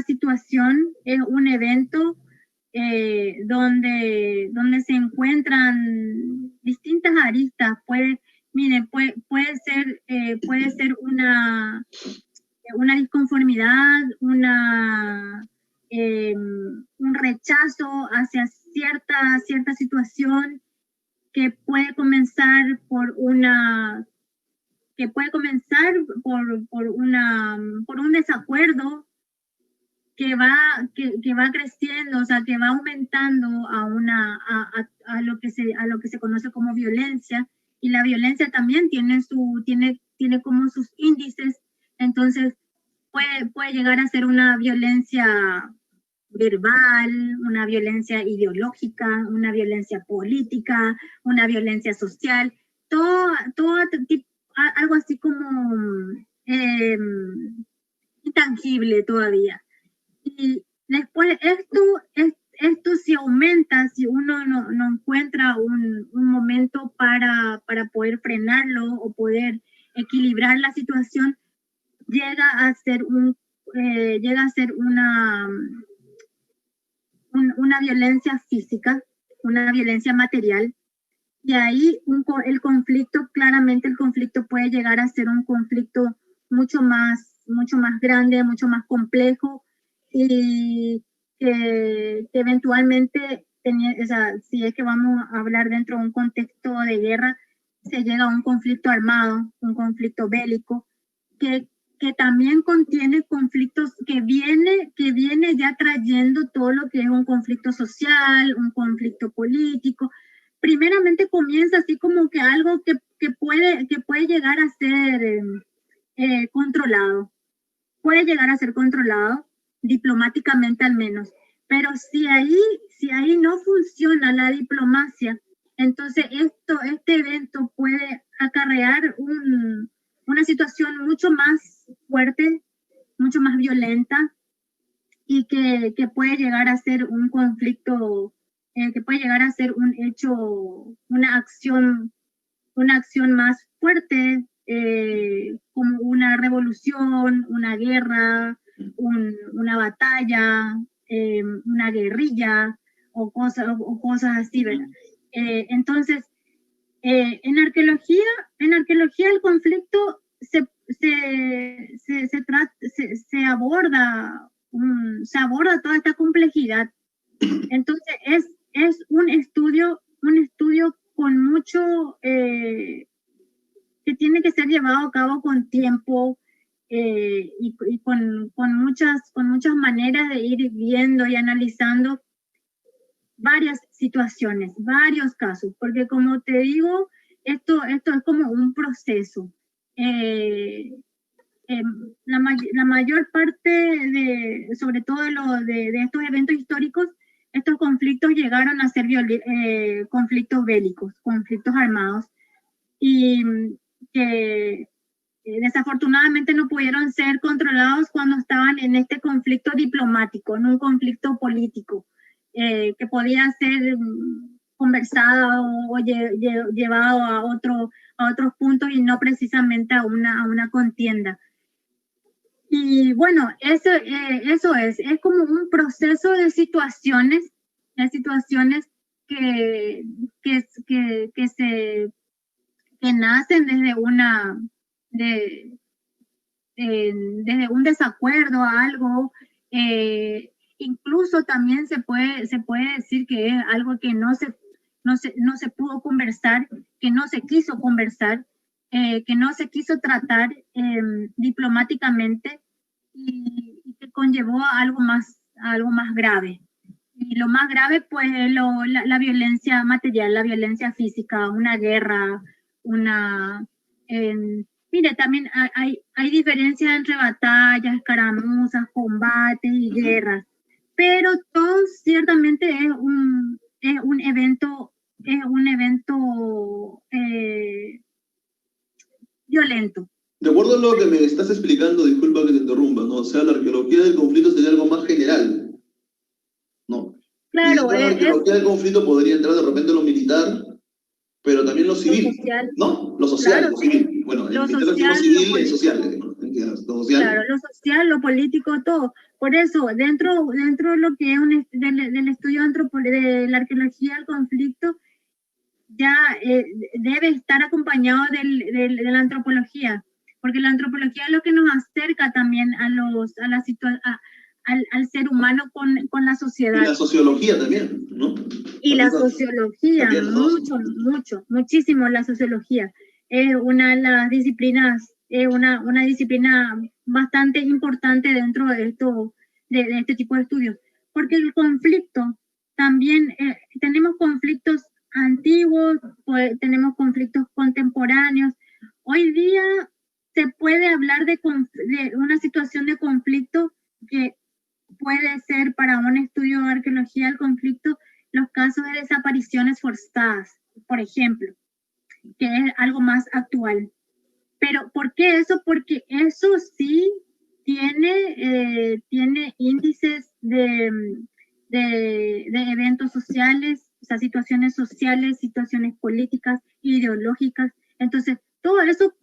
situación, es un evento donde se encuentran distintas aristas. Puede ser una disconformidad, un rechazo hacia cierta situación, que puede comenzar por un desacuerdo que va creciendo, o sea, que va aumentando a lo que se conoce como violencia, y la violencia también tiene como sus índices. Entonces puede llegar a ser una violencia verbal, una violencia ideológica, una violencia política, una violencia social, todo algo así como intangible todavía. Y después esto se aumenta si uno no encuentra un momento para poder frenarlo o poder equilibrar la situación, llega a ser una violencia física, una violencia material, y ahí el conflicto, claramente el conflicto puede llegar a ser un conflicto mucho más grande, mucho más complejo, y que eventualmente, o sea, si es que vamos a hablar dentro de un contexto de guerra, se llega a un conflicto armado, un conflicto bélico, que también contiene conflictos, que viene ya trayendo todo lo que es un conflicto social, un conflicto político. Primeramente comienza así como que algo que puede llegar a ser controlado, puede llegar a ser controlado diplomáticamente al menos, pero si ahí no funciona la diplomacia, entonces este evento puede acarrear una situación mucho más fuerte, mucho más violenta, y que puede llegar a ser un conflicto, que puede llegar a ser un hecho, una acción más fuerte, como una revolución, una guerra, una batalla, una guerrilla o cosas así, ¿verdad? Entonces, en arqueología el conflicto se aborda toda esta complejidad. Entonces es un estudio con mucho, que tiene que ser llevado a cabo con tiempo, y con muchas maneras de ir viendo y analizando varias situaciones, varios casos, porque como te digo, esto es como un proceso. La mayor parte sobre todo de estos eventos históricos, estos conflictos llegaron a ser conflictos bélicos, conflictos armados, y que desafortunadamente no pudieron ser controlados cuando estaban en este conflicto diplomático, en un conflicto político, que podía ser conversado o llevado a otros puntos, y no precisamente a una contienda. Y bueno, eso es como un proceso de situaciones que nacen desde un desacuerdo a algo. Incluso también se puede decir que es algo que no se pudo conversar, que no se quiso conversar, que no se quiso tratar diplomáticamente, y que conllevó a algo más grave. Y lo más grave, pues, la violencia material, la violencia física, una guerra, mire, también hay diferencias entre batallas, escaramuzas, combates y guerras, pero todo ciertamente es un evento violento. De acuerdo a lo que me estás explicando, disculpa que te interrumpa, ¿no? O sea, la arqueología del conflicto sería algo más general, ¿no? Claro, y la arqueología del conflicto podría entrar de repente lo militar, pero también lo civil, ¿no? Lo social, claro, lo civil. Bueno, en mi caso decimos civil y social, ¿no? Lo social. Claro, lo social, lo político, todo. Por eso, dentro de lo que es del estudio de la arqueología del conflicto, ya debe estar acompañado de la antropología, porque la antropología es lo que nos acerca también al ser humano con la sociedad. Y la sociología también, ¿no? Y la sociología, muchísimo la sociología. Es una de las disciplinas, una disciplina bastante importante dentro de este tipo de estudios, porque el conflicto también, tenemos conflictos antiguos, pues, tenemos conflictos contemporáneos. Hoy día se puede hablar de una situación de conflicto que puede ser, para un estudio de arqueología del conflicto, los casos de desapariciones forzadas, por ejemplo, que es algo más actual. Pero ¿por qué eso? Porque eso sí tiene índices de eventos sociales, o sea, situaciones sociales, situaciones políticas, ideológicas. Entonces, todo eso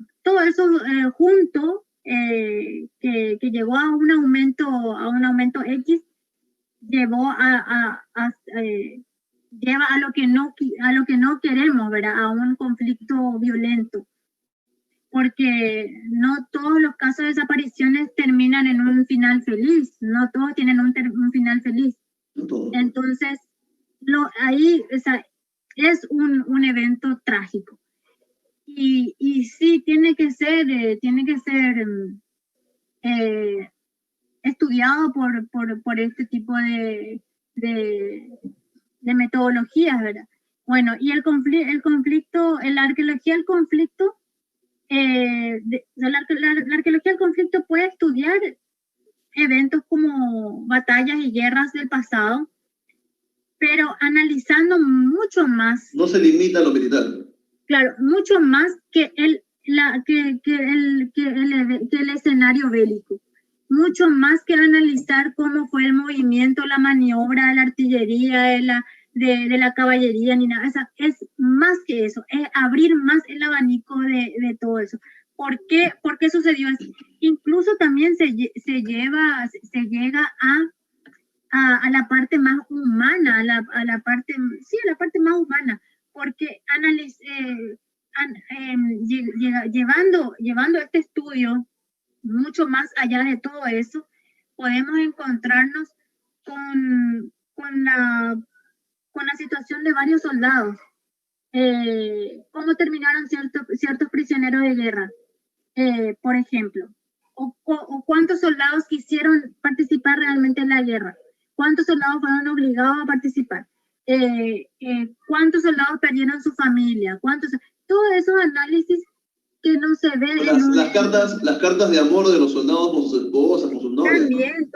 junto, que llevó a un aumento X, llevó lleva a lo que no queremos, ¿verdad? A un conflicto violento, porque no todos los casos de desapariciones terminan en un final feliz, no todos tienen un final feliz. Entonces, ahí, o sea, es un evento trágico. Y sí, tiene que ser estudiado por este tipo de metodologías, ¿verdad? Bueno, y la arqueología del conflicto, la arqueología del conflicto puede estudiar eventos como batallas y guerras del pasado, pero analizando mucho más. No se limita a lo militar. Claro, mucho más que el escenario bélico. Mucho más que analizar cómo fue el movimiento, la maniobra de la artillería, de la caballería, ni nada. Es más que eso, es abrir más el abanico de todo eso. ¿Por qué sucedió así? Incluso también se llega a la parte más humana, a la parte más humana, porque llevando este estudio mucho más allá de todo eso, podemos encontrarnos con la situación de varios soldados, cómo terminaron ciertos prisioneros de guerra, por ejemplo, o cuántos soldados quisieron participar realmente en la guerra, cuántos soldados fueron obligados a participar, cuántos soldados perdieron su familia, todos esos análisis que no se ven las cartas de amor de los soldados con sus esposas, con sus novias. También,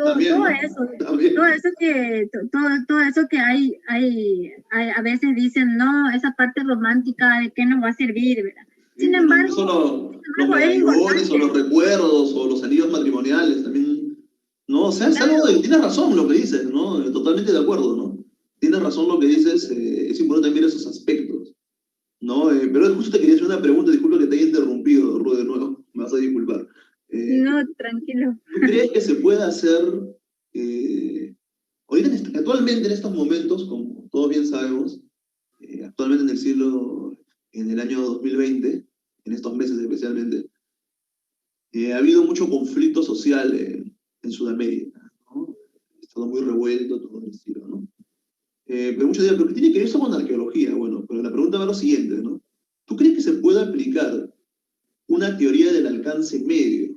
todo eso que hay a veces dicen, no, esa parte romántica, ¿de qué nos va a servir, ¿verdad? Sí, sin embargo, los medallones o los recuerdos o los anillos matrimoniales también, ¿no? O sea, es algo de, tienes razón lo que dices, ¿no? Totalmente de acuerdo, ¿no? Tienes razón lo que dices, es importante también esos aspectos, ¿no? Pero justo te quería hacer una pregunta, disculpa que te haya interrumpido, Ru, de nuevo, me vas a disculpar. No, tranquilo. ¿Tú crees que se puede hacer, actualmente en estos momentos, como todos bien sabemos, actualmente en el año 2020, en estos meses especialmente, ha habido mucho conflicto social en Sudamérica, ¿no? Ha estado muy revuelto todo el estilo, ¿no? Pero muchos dirán, ¿pero qué tiene que ver eso con arqueología? Bueno, pero la pregunta va a lo siguiente, ¿no? ¿Tú crees que se puede aplicar una teoría del alcance medio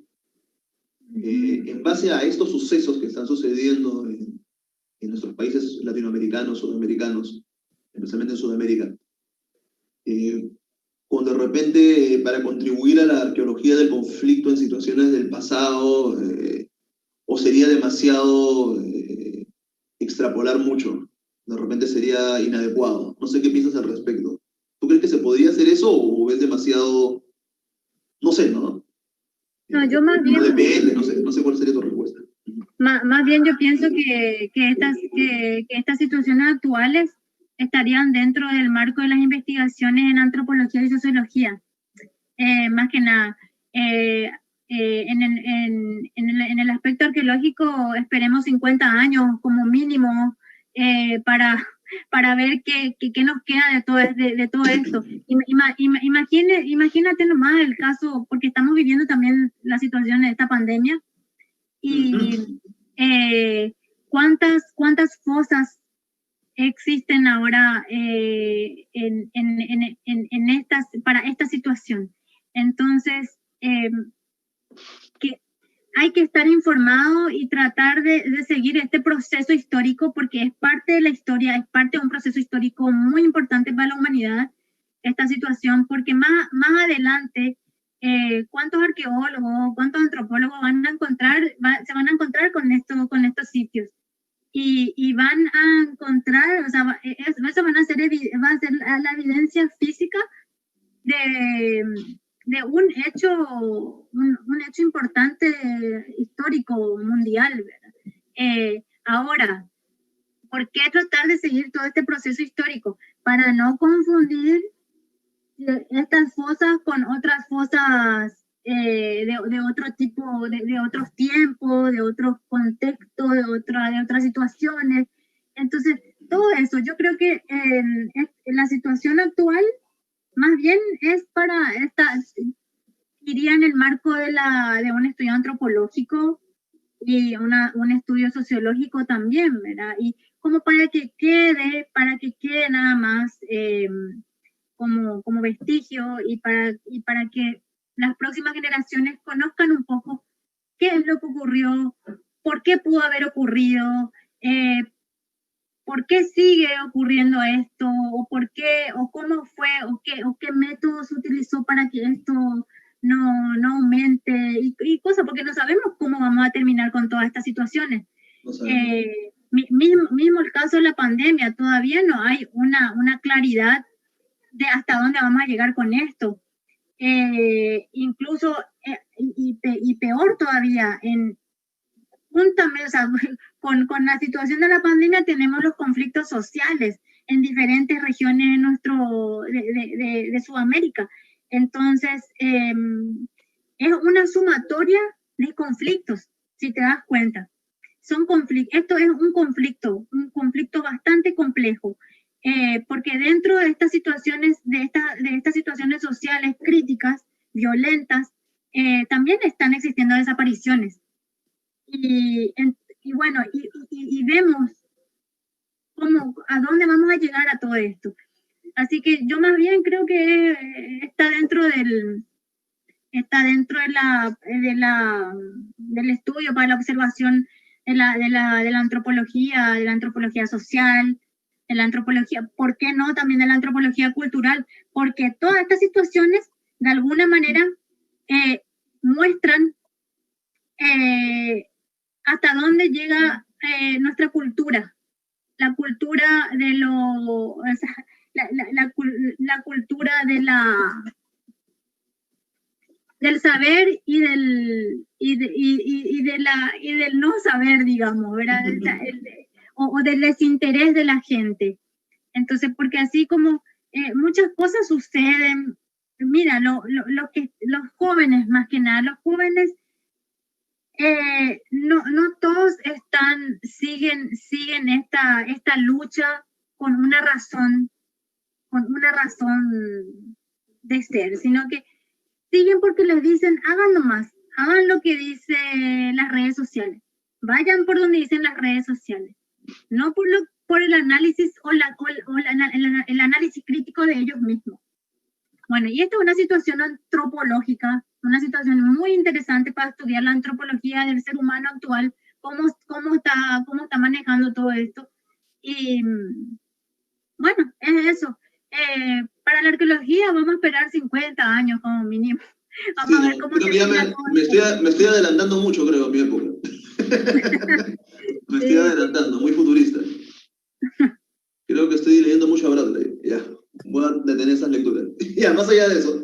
en base a estos sucesos que están sucediendo en nuestros países latinoamericanos, sudamericanos, especialmente en Sudamérica, cuando de repente para contribuir a la arqueología del conflicto en situaciones del pasado, o sería demasiado extrapolar mucho, de repente sería inadecuado? No sé qué piensas al respecto. ¿Tú crees que se podría hacer eso o ves demasiado, no sé, ¿no? No, yo más bien... No depende, no sé cuál sería tu respuesta. Más bien yo pienso que estas situaciones actuales estarían dentro del marco de las investigaciones en antropología y sociología. Más que nada, en el aspecto arqueológico esperemos 50 años como mínimo para ver qué nos queda de todo esto. Imagínate nomás el caso, porque estamos viviendo también la situación de esta pandemia, y cuántas fosas existen ahora para esta situación. Entonces, que hay que estar informado y tratar de seguir este proceso histórico, porque es parte de la historia, es parte de un proceso histórico muy importante para la humanidad, esta situación, porque más adelante, ¿cuántos arqueólogos, cuántos antropólogos se van a encontrar con estos sitios? Y van a encontrar, o sea, eso va a ser la evidencia física de un hecho importante histórico mundial, ¿verdad? Ahora, ¿Por qué tratar de seguir todo este proceso histórico? Para no confundir estas fosas con otras fosas de otro tipo, de otros tiempos, de otros contextos, de otras situaciones. Entonces, todo eso, yo creo que en la situación actual, más bien es para iría en el marco de un estudio antropológico y un estudio sociológico también, ¿verdad? Y como para que quede nada más como vestigio y para que las próximas generaciones conozcan un poco qué es lo que ocurrió, por qué pudo haber ocurrido, por qué sigue ocurriendo esto, o por qué, o cómo fue, o qué métodos utilizó para que esto no aumente, y cosas, porque no sabemos cómo vamos a terminar con todas estas situaciones. No sabemos. Mismo el caso de la pandemia, todavía no hay una claridad de hasta dónde vamos a llegar con esto. Incluso, y peor todavía, juntamente, o sea, con la situación de la pandemia tenemos los conflictos sociales en diferentes regiones de Sudamérica. Entonces, es una sumatoria de conflictos, si te das cuenta. Esto es un conflicto bastante complejo, porque dentro de estas situaciones, de estas situaciones sociales críticas, violentas, también están existiendo desapariciones. Y bueno, y vemos a dónde vamos a llegar a todo esto. Así que yo más bien creo que está dentro del estudio para la observación de la antropología social, de la antropología, ¿por qué no? También de la antropología cultural, porque todas estas situaciones de alguna manera muestran hasta dónde llega nuestra cultura, la cultura de lo, o sea, la cultura del saber y del no saber, digamos, ¿verdad? O del desinterés de la gente. Entonces, porque así como muchas cosas suceden, mira, los jóvenes, más que nada, los jóvenes no todos siguen esta lucha con una razón de ser, sino que siguen porque les dicen, hagan nomás, hagan lo que dicen las redes sociales, vayan por donde dicen las redes sociales, no por el análisis o el análisis crítico de ellos mismos. Bueno, y esto es una situación antropológica, una situación muy interesante para estudiar la antropología del ser humano actual, cómo está manejando todo esto. Y bueno, es eso. Para la arqueología vamos a esperar 50 años como mínimo. Vamos a ver cómo creo que ya me estoy adelantando mucho, creo, a mi época. Me estoy adelantando, muy futurista. Creo que estoy leyendo mucho a Bradley. Ya, voy a detener esas lecturas. Ya, más allá de eso.